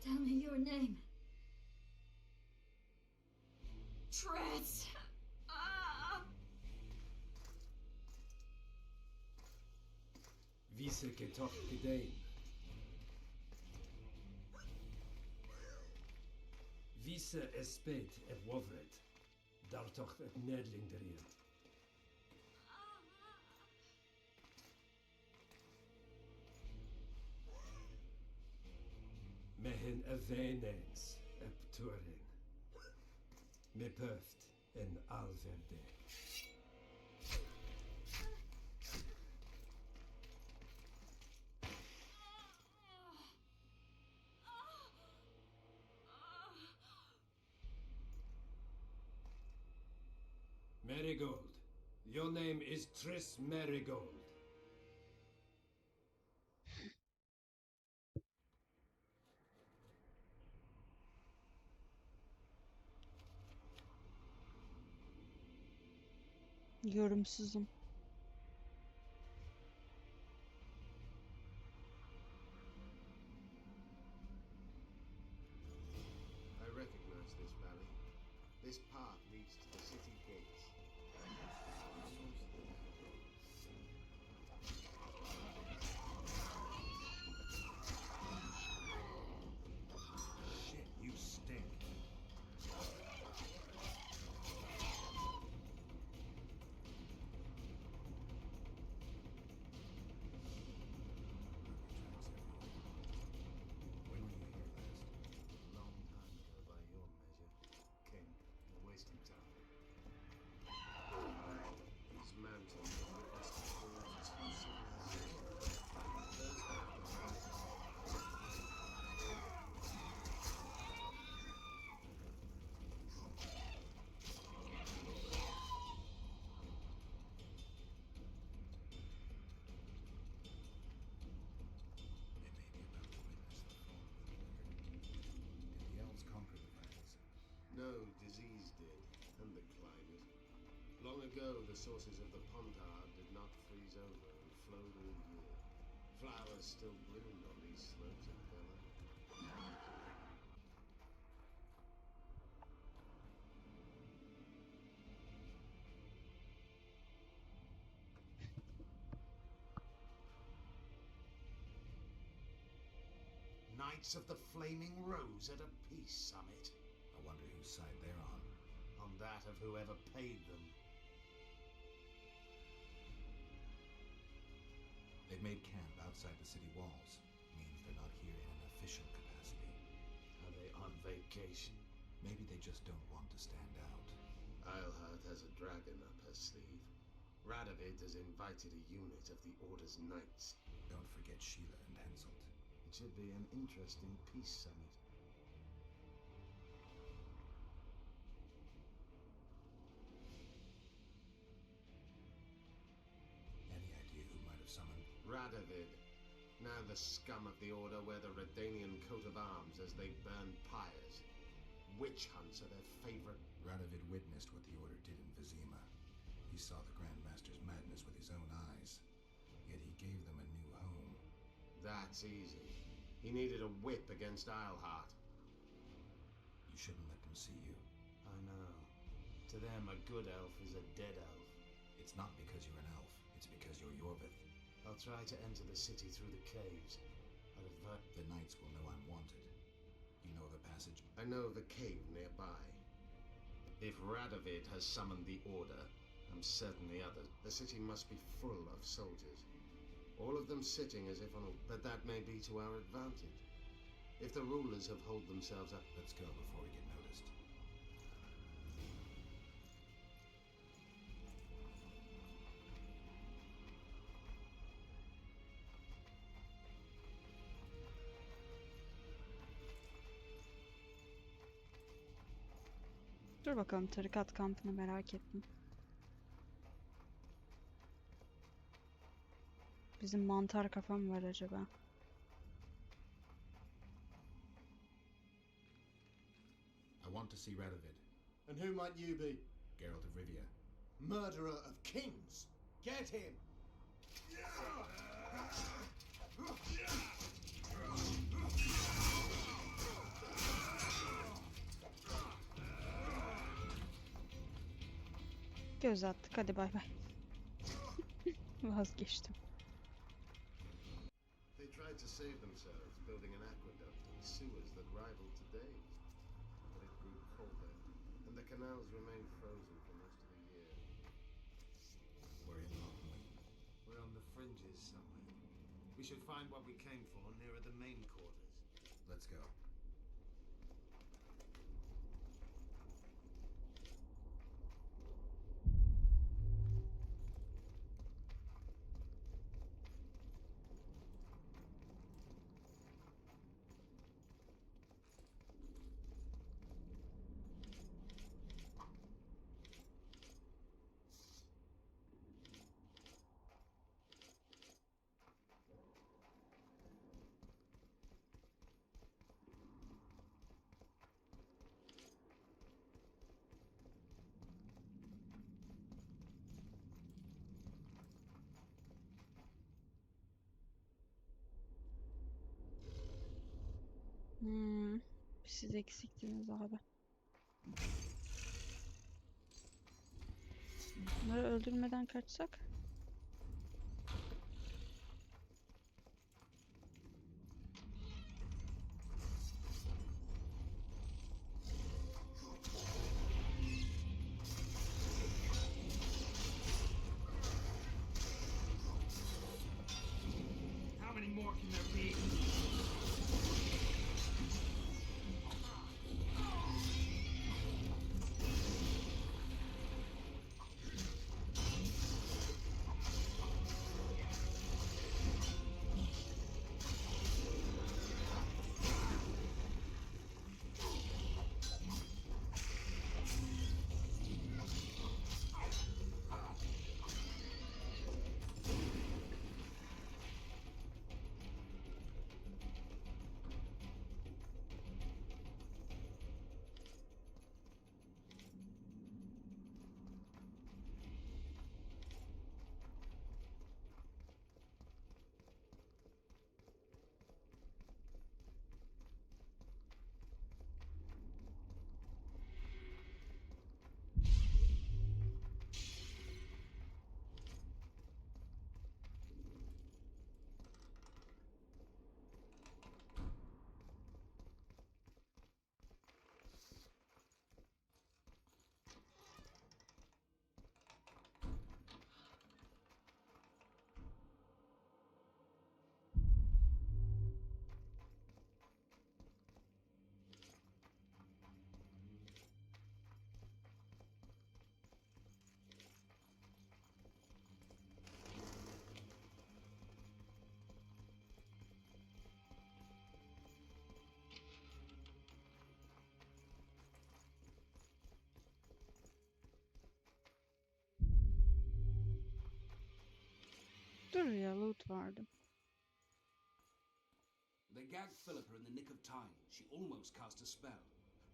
Tell me your name. Trets! Vise Ketoch Gedein. Vise Espeit et Wovret. Dartocht et Nedling derin. Mehen evenens epturin. Me pöft en alverde. Marigold. Your name is Triss Marigold. Yorumsuzum. I recognize this valley. This path leads to the city gates. Shit, you stink. When were you here last? Long time ago by your measure. King, you're wasting time. These mountains are witness to all two civilizations. Those They may be about to witness the fall of the Lord. Did the elves conquer the lands? No, disease did, and the climate. Long ago, the sources of the Pontard did not freeze over and flowed all year. Flowers still bloomed on these slopes of Bella. Knights of the Flaming Rose at a peace summit. I wonder whose side they're on. On that of whoever paid them. They've made camp outside the city walls. Means they're not here in an official capacity. Are they on vacation? Maybe they just don't want to stand out. Eilhart has a dragon up her sleeve. Radovid has invited a unit of the Order's knights. Don't forget Sheila and Henselt. It should be an interesting peace summit. Any idea who might have summoned? Radovid. Now the scum of the Order wear the Redanian coat of arms as they burn pyres. Witch hunts are their favorite. Radovid witnessed what the Order did in Vizima. He saw the Grand Master's madness with his own eyes. Yet he gave them a new home. That's easy. He needed a whip against Eilhart. You shouldn't let them see you. I know. To them, a good elf is a dead elf. It's not because you're an elf. It's because you're Yorvith. I'll try to enter the city through the caves. I'll advert... The knights will know I'm wanted. You know the passage? I know of a cave nearby. If Radovid has summoned the Order, I'm certain the others. The city must be full of soldiers. All of them sitting as if on a... But that may be to our advantage. If the rulers have holed themselves up... Let's go before we get noticed. Dur bakalım, tarikat kampını merak ettim. Bizim mantar kafa mı var acaba? I want to see Radovid. And who might you be? Geralt of Rivia. Murderer of kings! Get him! Göz attık, hadi bay bay. Vazgeçtim. They tried to save themselves, building an aqueduct and sewers that rivaled today's. But it grew colder, and the canals remained frozen for most of the year. We're in Lockwood. We're on the fringes somewhere. We should find what we came for nearer the main quarters. Let's go. Siz eksiktiniz abi. Bunları öldürmeden kaçsak? How many more can there be? Dur ya, loot vardı. They gagged Philippa in the nick of time. She almost cast a spell.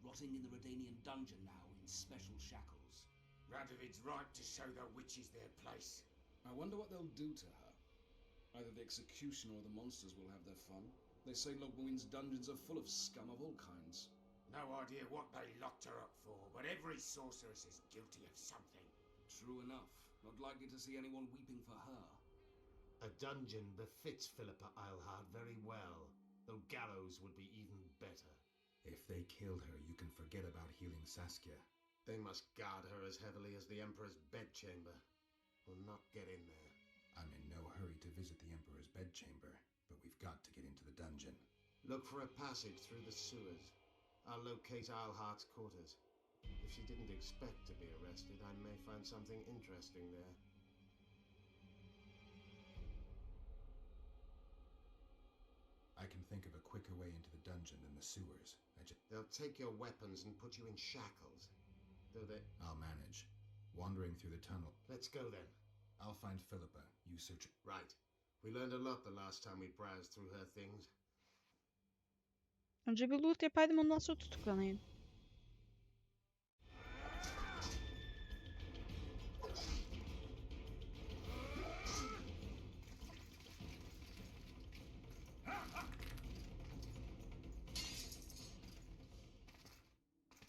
Rotting in the Redanian dungeon now in special shackles. Radovid's right to show the witches their place. I wonder what they'll do to her. Either the executioner or the monsters will have their fun. They say Logmuin's dungeons are full of scum of all kinds. No idea what they locked her up for, but every sorceress is guilty of something. True enough. Not likely to see anyone weeping for her. A dungeon befits Philippa Eilhart very well, though gallows would be even better. If they killed her, you can forget about healing Saskia. They must guard her as heavily as the Emperor's bedchamber. We'll not get in there. I'm in no hurry to visit the Emperor's bedchamber, but we've got to get into the dungeon. Look for a passage through the sewers. I'll locate Eilhart's quarters. If she didn't expect to be arrested, I may find something interesting there. I can think of a quicker way into the dungeon than the sewers. They'll take your weapons and put you in shackles. Though they... I'll manage. Wandering through the tunnel. Let's go then. I'll find Philippa. You search... Right. We learned a lot the last time we browsed through her things. Önce bir loot yapaydım, ondan sonra tutuklanayım.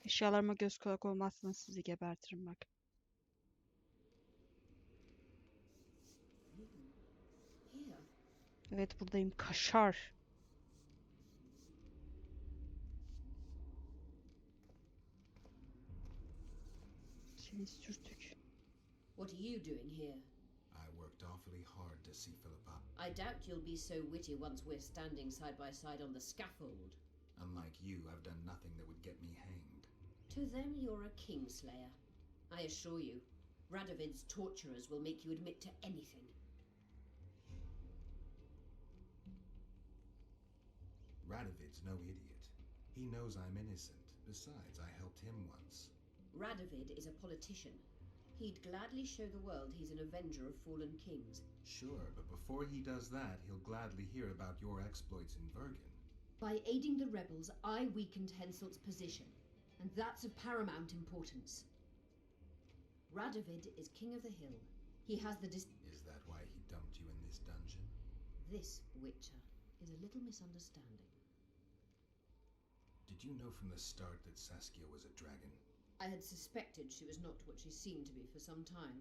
Eşyalarıma göz kulak olmazsanız sizi gebertirim bak. Evet, buradayım. Kaşar. Seni sürtük. What are you doing here? I worked awfully hard to see Philippa. I doubt you'll be so witty once we're standing side by side on the scaffold. Unlike you, I've done nothing that would get me hanged. To them, you're a kingslayer. I assure you, Radovid's torturers will make you admit to anything. Radovid's no idiot. He knows I'm innocent. Besides, I helped him once. Radovid is a politician. He'd gladly show the world he's an avenger of fallen kings. Sure, but before he does that, he'll gladly hear about your exploits in Vergen. By aiding the rebels, I weakened Henselt's position, and that's of paramount importance. Radovid is king of the hill. He has the Is that why he dumped you in this dungeon? This, Witcher, is a little misunderstanding. Did you know from the start that Saskia was a dragon? I had suspected she was not what she seemed to be for some time,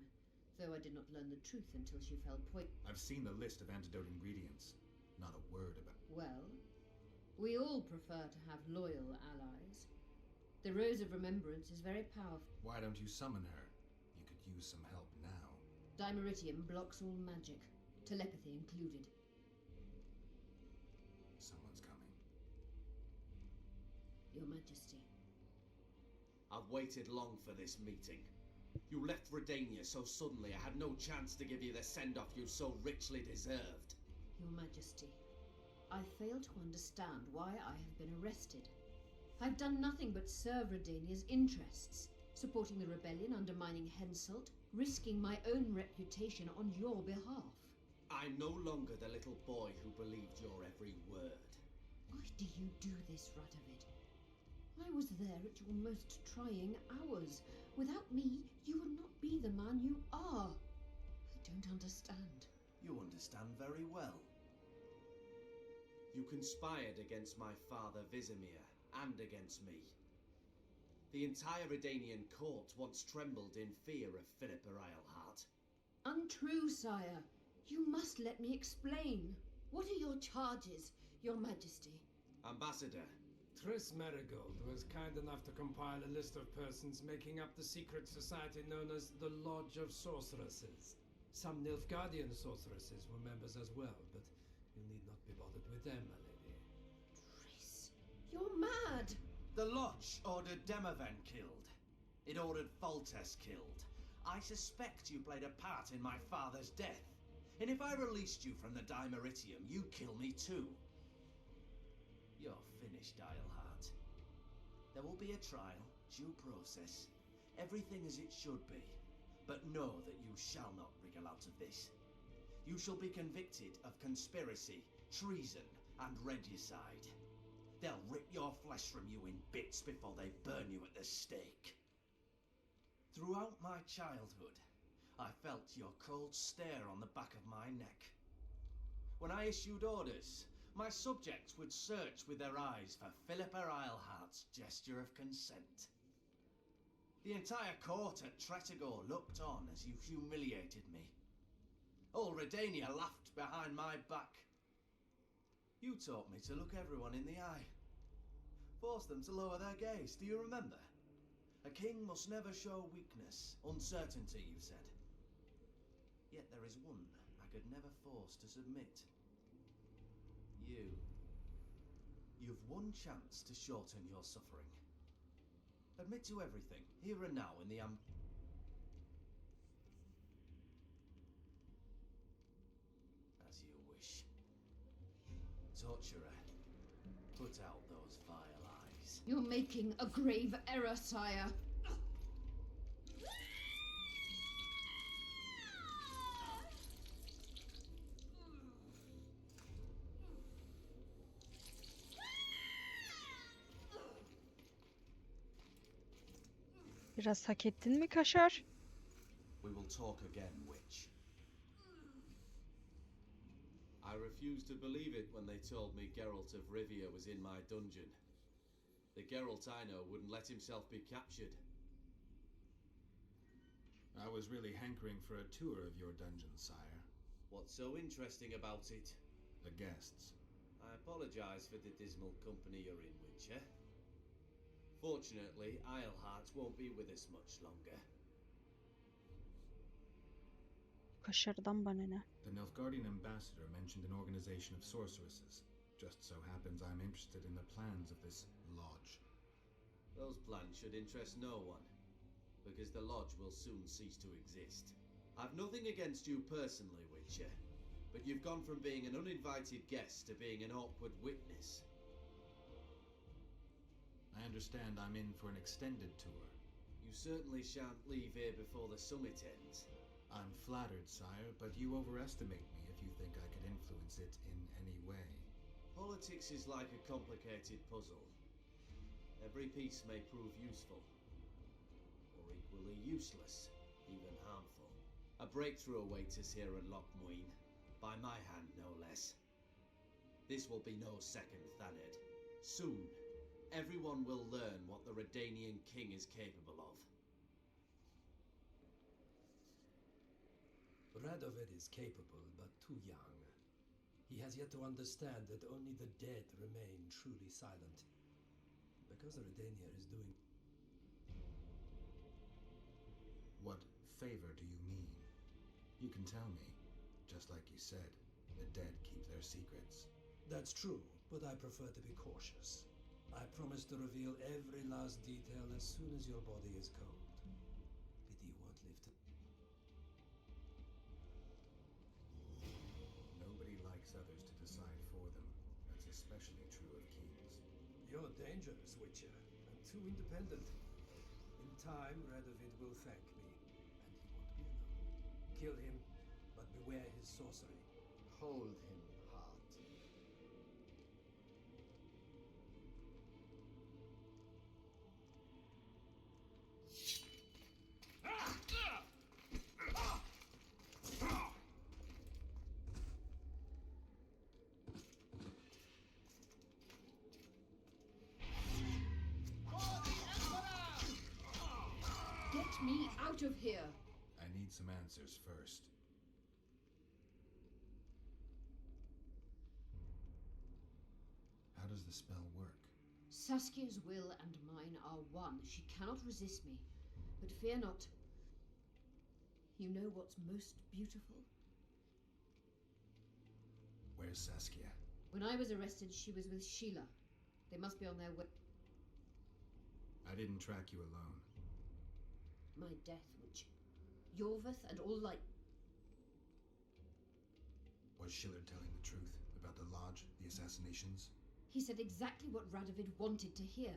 though I did not learn the truth until she fell I've seen the list of antidote ingredients. Not a word about... Well, we all prefer to have loyal allies. The Rose of Remembrance is very powerful. Why don't you summon her? You could use some help now. Dimeritium blocks all magic, telepathy included. Someone's coming. Your Majesty. I've waited long for this meeting. You left Redania so suddenly I had no chance to give you the send-off you so richly deserved. Your Majesty, I fail to understand why I have been arrested. I've done nothing but serve Redania's interests, supporting the rebellion, undermining Henselt, risking my own reputation on your behalf. I'm no longer the little boy who believed your every word. Why do you do this, Radovid? I was there at your most trying hours. Without me, you would not be the man you are. I don't understand. You understand very well. You conspired against my father Vizimir, and against me. The entire Redanian court once trembled in fear of Philippa Eilhart. Untrue, sire. You must let me explain. What are your charges, your Majesty? Ambassador. Triss Marigold was kind enough to compile a list of persons making up the secret society known as the Lodge of Sorceresses. Some Nilfgaardian sorceresses were members as well, but you need not be bothered with them, my lady. Triss, you're mad! The Lodge ordered Demoven killed. It ordered Foltest killed. I suspect you played a part in my father's death. And if I released you from the Dimeritium, you kill me too. You're finished, Eilhart. There will be a trial, due process, everything as it should be. But know that you shall not wriggle out of this. You shall be convicted of conspiracy, treason, and regicide. They'll rip your flesh from you in bits before they burn you at the stake. Throughout my childhood, I felt your cold stare on the back of my neck. When I issued orders, my subjects would search with their eyes for Philippa Eilhart's gesture of consent. The entire court at Tretogor looked on as you humiliated me. All Redania laughed behind my back. You taught me to look everyone in the eye. Forced them to lower their gaze, do you remember? A king must never show weakness, uncertainty, you said. Yet there is one I could never force to submit. You. You've one chance to shorten your suffering. Admit to everything, here and now in the as you wish. Torturer, put out those vile eyes. You're making a grave error, sire. Biraz hak ettin mi kaşar? We will talk again, witch. I refused to believe it when they told me Geralt of Rivia was in my dungeon. The Geralt I know wouldn't let himself be captured. I was really hankering for a tour of your dungeon, sire. What's so interesting about it? The guests. I apologize for the dismal company you're in, Witcher. Fortunately, Eilhart won't be with us much longer. Kaşardan bana ne? The Nilfgaardian ambassador mentioned an organization of sorceresses. Just so happens I'm interested in the plans of this lodge. Those plans should interest no one, because the lodge will soon cease to exist. I've nothing against you personally, Witcher, but you've gone from being an uninvited guest to being an awkward witness. I understand I'm in for an extended tour. You certainly shan't leave here before the summit ends. I'm flattered, sire, but you overestimate me if you think I could influence it in any way. Politics is like a complicated puzzle. Every piece may prove useful, or equally useless, even harmful. A breakthrough awaits us here at Loch Muin, by my hand no less. This will be no second Thaned. Soon, everyone will learn what the Redanian king is capable of. Radovid is capable, but too young. He has yet to understand that only the dead remain truly silent. Because Redania is doing... What favor do you mean? You can tell me. Just like you said, the dead keep their secrets. That's true, but I prefer to be cautious. I promise to reveal every last detail as soon as your body is cold. Pity you won't live to... Nobody likes others to decide for them. That's especially true of kings. You're dangerous, Witcher, and too independent. In time, Radovid will thank me, and he won't be alone. Kill him, but beware his sorcery. Hold him, heart. Get me out of here! I need some answers first. How does the spell work? Saskia's will and mine are one. She cannot resist me. But fear not. You know what's most beautiful? Where's Saskia? When I was arrested, she was with Sheila. They must be on their way. I didn't track you alone. My death, which Yorvith and all like... Was Schiller telling the truth about the lodge, the assassinations? He said exactly what Radovid wanted to hear.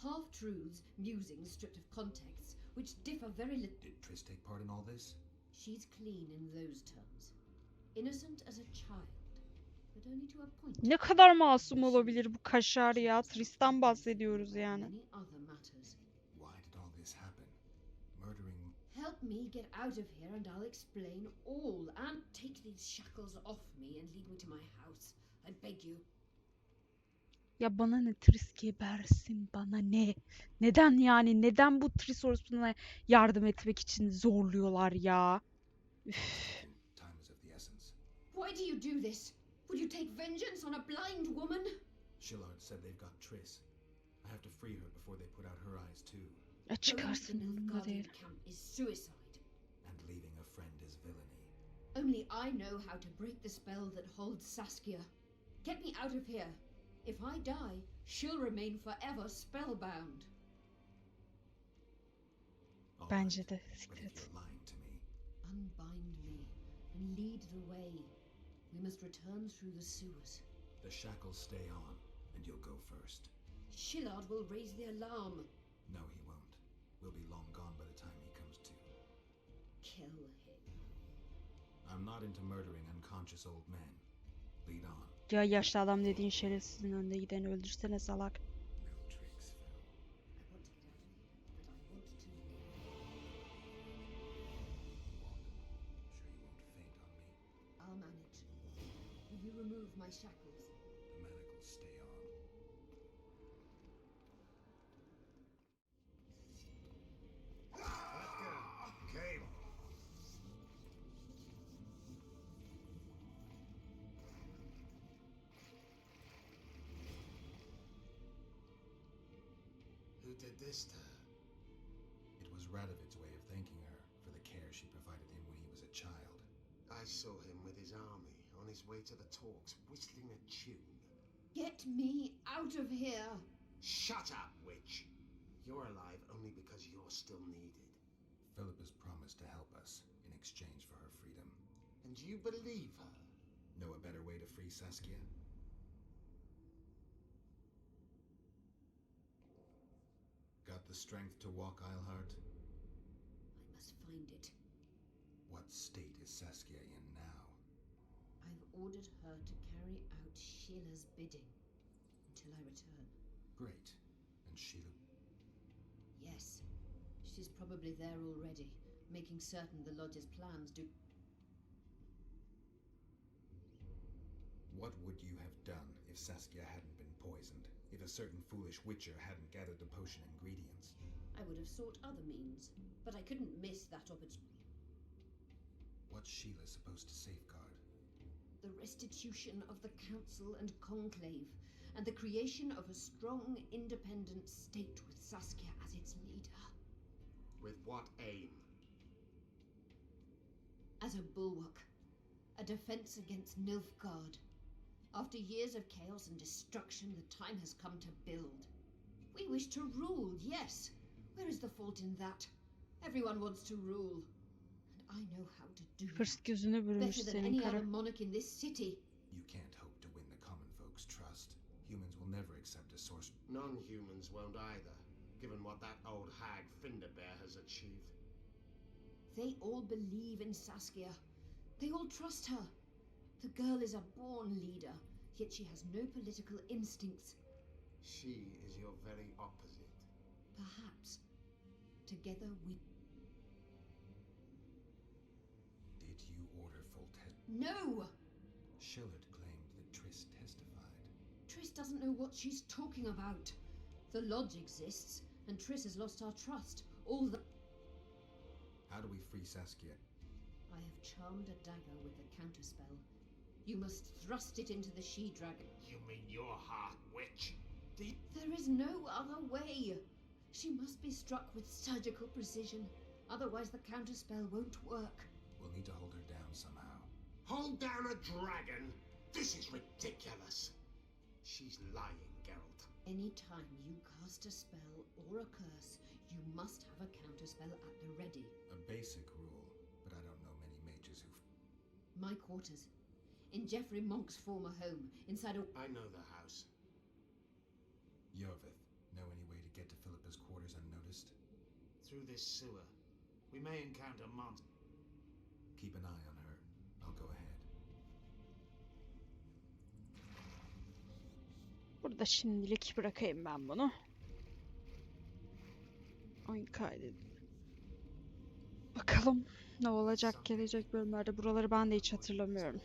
Half-truths, musings stripped of context, which differ very little... Did Triss take part in all this? She's clean in those terms. Innocent as a child, but only to a point. Ne kadar masum olabilir bu kaşar ya? Triss'ten bahsediyoruz yani. Many other matters. Why did all this happen? Murdering... Help me get out of here and I'll explain all. And take these shackles off me and lead me to my house. I beg you. Ya bana ne, Tris gebersin, bana ne? Neden yani? Neden bu Tris orospu'na yardım etmek için zorluyorlar ya? Üf. Time is of the essence. Why do you do this? Would you take vengeance on a blind woman? Shillard said they've got Triss. I have to free her before they put out her eyes too. Çıkarsın umurumda değil. Camp is suicide. And leaving a friend is villainy. Only I know how to break the spell that holds Saskia. Get me out of here. If I die, she'll remain forever spellbound. Bence de. But if you're lying to me, Unbind me and lead the way. We must return through the sewers. the shackles stay on, and you'll go first. Shillard will raise the alarm. No, he won't. We'll be long gone by the time he comes to. Kill him. I'm not into murdering unconscious old men. Lead on. Ya yaşlı adam dediğin şerefsizin önünde gideni öldürsene salak. No tricks, Phil. I want to get out of here, but I want to live. Sure you won't faint on me? I'll manage. Will you remove my shackles? The manacles stay on. Cave. Who did this to her? It was Radovid's way of thanking her for the care she provided him when he was a child. I saw him with his army on his way to the talks, whistling a tune. Get me out of here! Shut up, witch! You're alive only because you're still needed. Philippa's promised to help us in exchange for her freedom. And you believe her? Know a better way to free Saskia? Got the strength to walk, Eilhart? I must find it. What state is Saskia in now? I've ordered her to carry out Sheila's bidding until I return. Great. And Sheila? Yes, she's probably there already, making certain the Lodge's plans do. What would you have done if Saskia hadn't been poisoned? If a certain foolish witcher hadn't gathered the potion ingredients? I would have sought other means, but I couldn't miss that opportunity. What's Sheila supposed to safeguard? The restitution of the Council and Conclave, and the creation of a strong, independent state with Saskia as its leader. With what aim? As a bulwark, a defense against Nilfgaard. After years of chaos and destruction, the time has come to build. We wish to rule, yes. Where is the fault in that? Everyone wants to rule. And I know how to do Hırs that. gözüne bürünmüş Better than senin any karı. other monarch in this city. You can't hope to win the common folks' trust. Humans will never accept a sorcerer. Non-humans won't either, given what that old hag Finderbear has achieved. They all believe in Saskia. They all trust her. The girl is a born leader, yet she has no political instincts. She is your very opposite. Perhaps. Together we... Did you order Foltest? No! Shillard claimed that Triss testified. Triss doesn't know what she's talking about. The Lodge exists, and Triss has lost our trust. All the... How do we free Saskia? I have charmed a dagger with the counterspell. You must thrust it into the she-dragon. You mean your heart, witch? There is no other way. She must be struck with surgical precision. Otherwise the counterspell won't work. We'll need to hold her down somehow. Hold down a dragon? This is ridiculous. She's lying, Geralt. Any time you cast a spell or a curse, you must have a counterspell at the ready. A basic rule, but I don't know many mages who've... My quarters. In Geoffrey Monk's former home, inside a... I know the house. Jorvith, know any way to get to Philippa's quarters unnoticed? Through this sewer. We may encounter monsters. Keep an eye on her. I'll go ahead. Burada şimdilik bırakayım ben bunu. Oyun kaydedin. Bakalım ne olacak gelecek bölümlerde. Buraları ben de hiç hatırlamıyorum.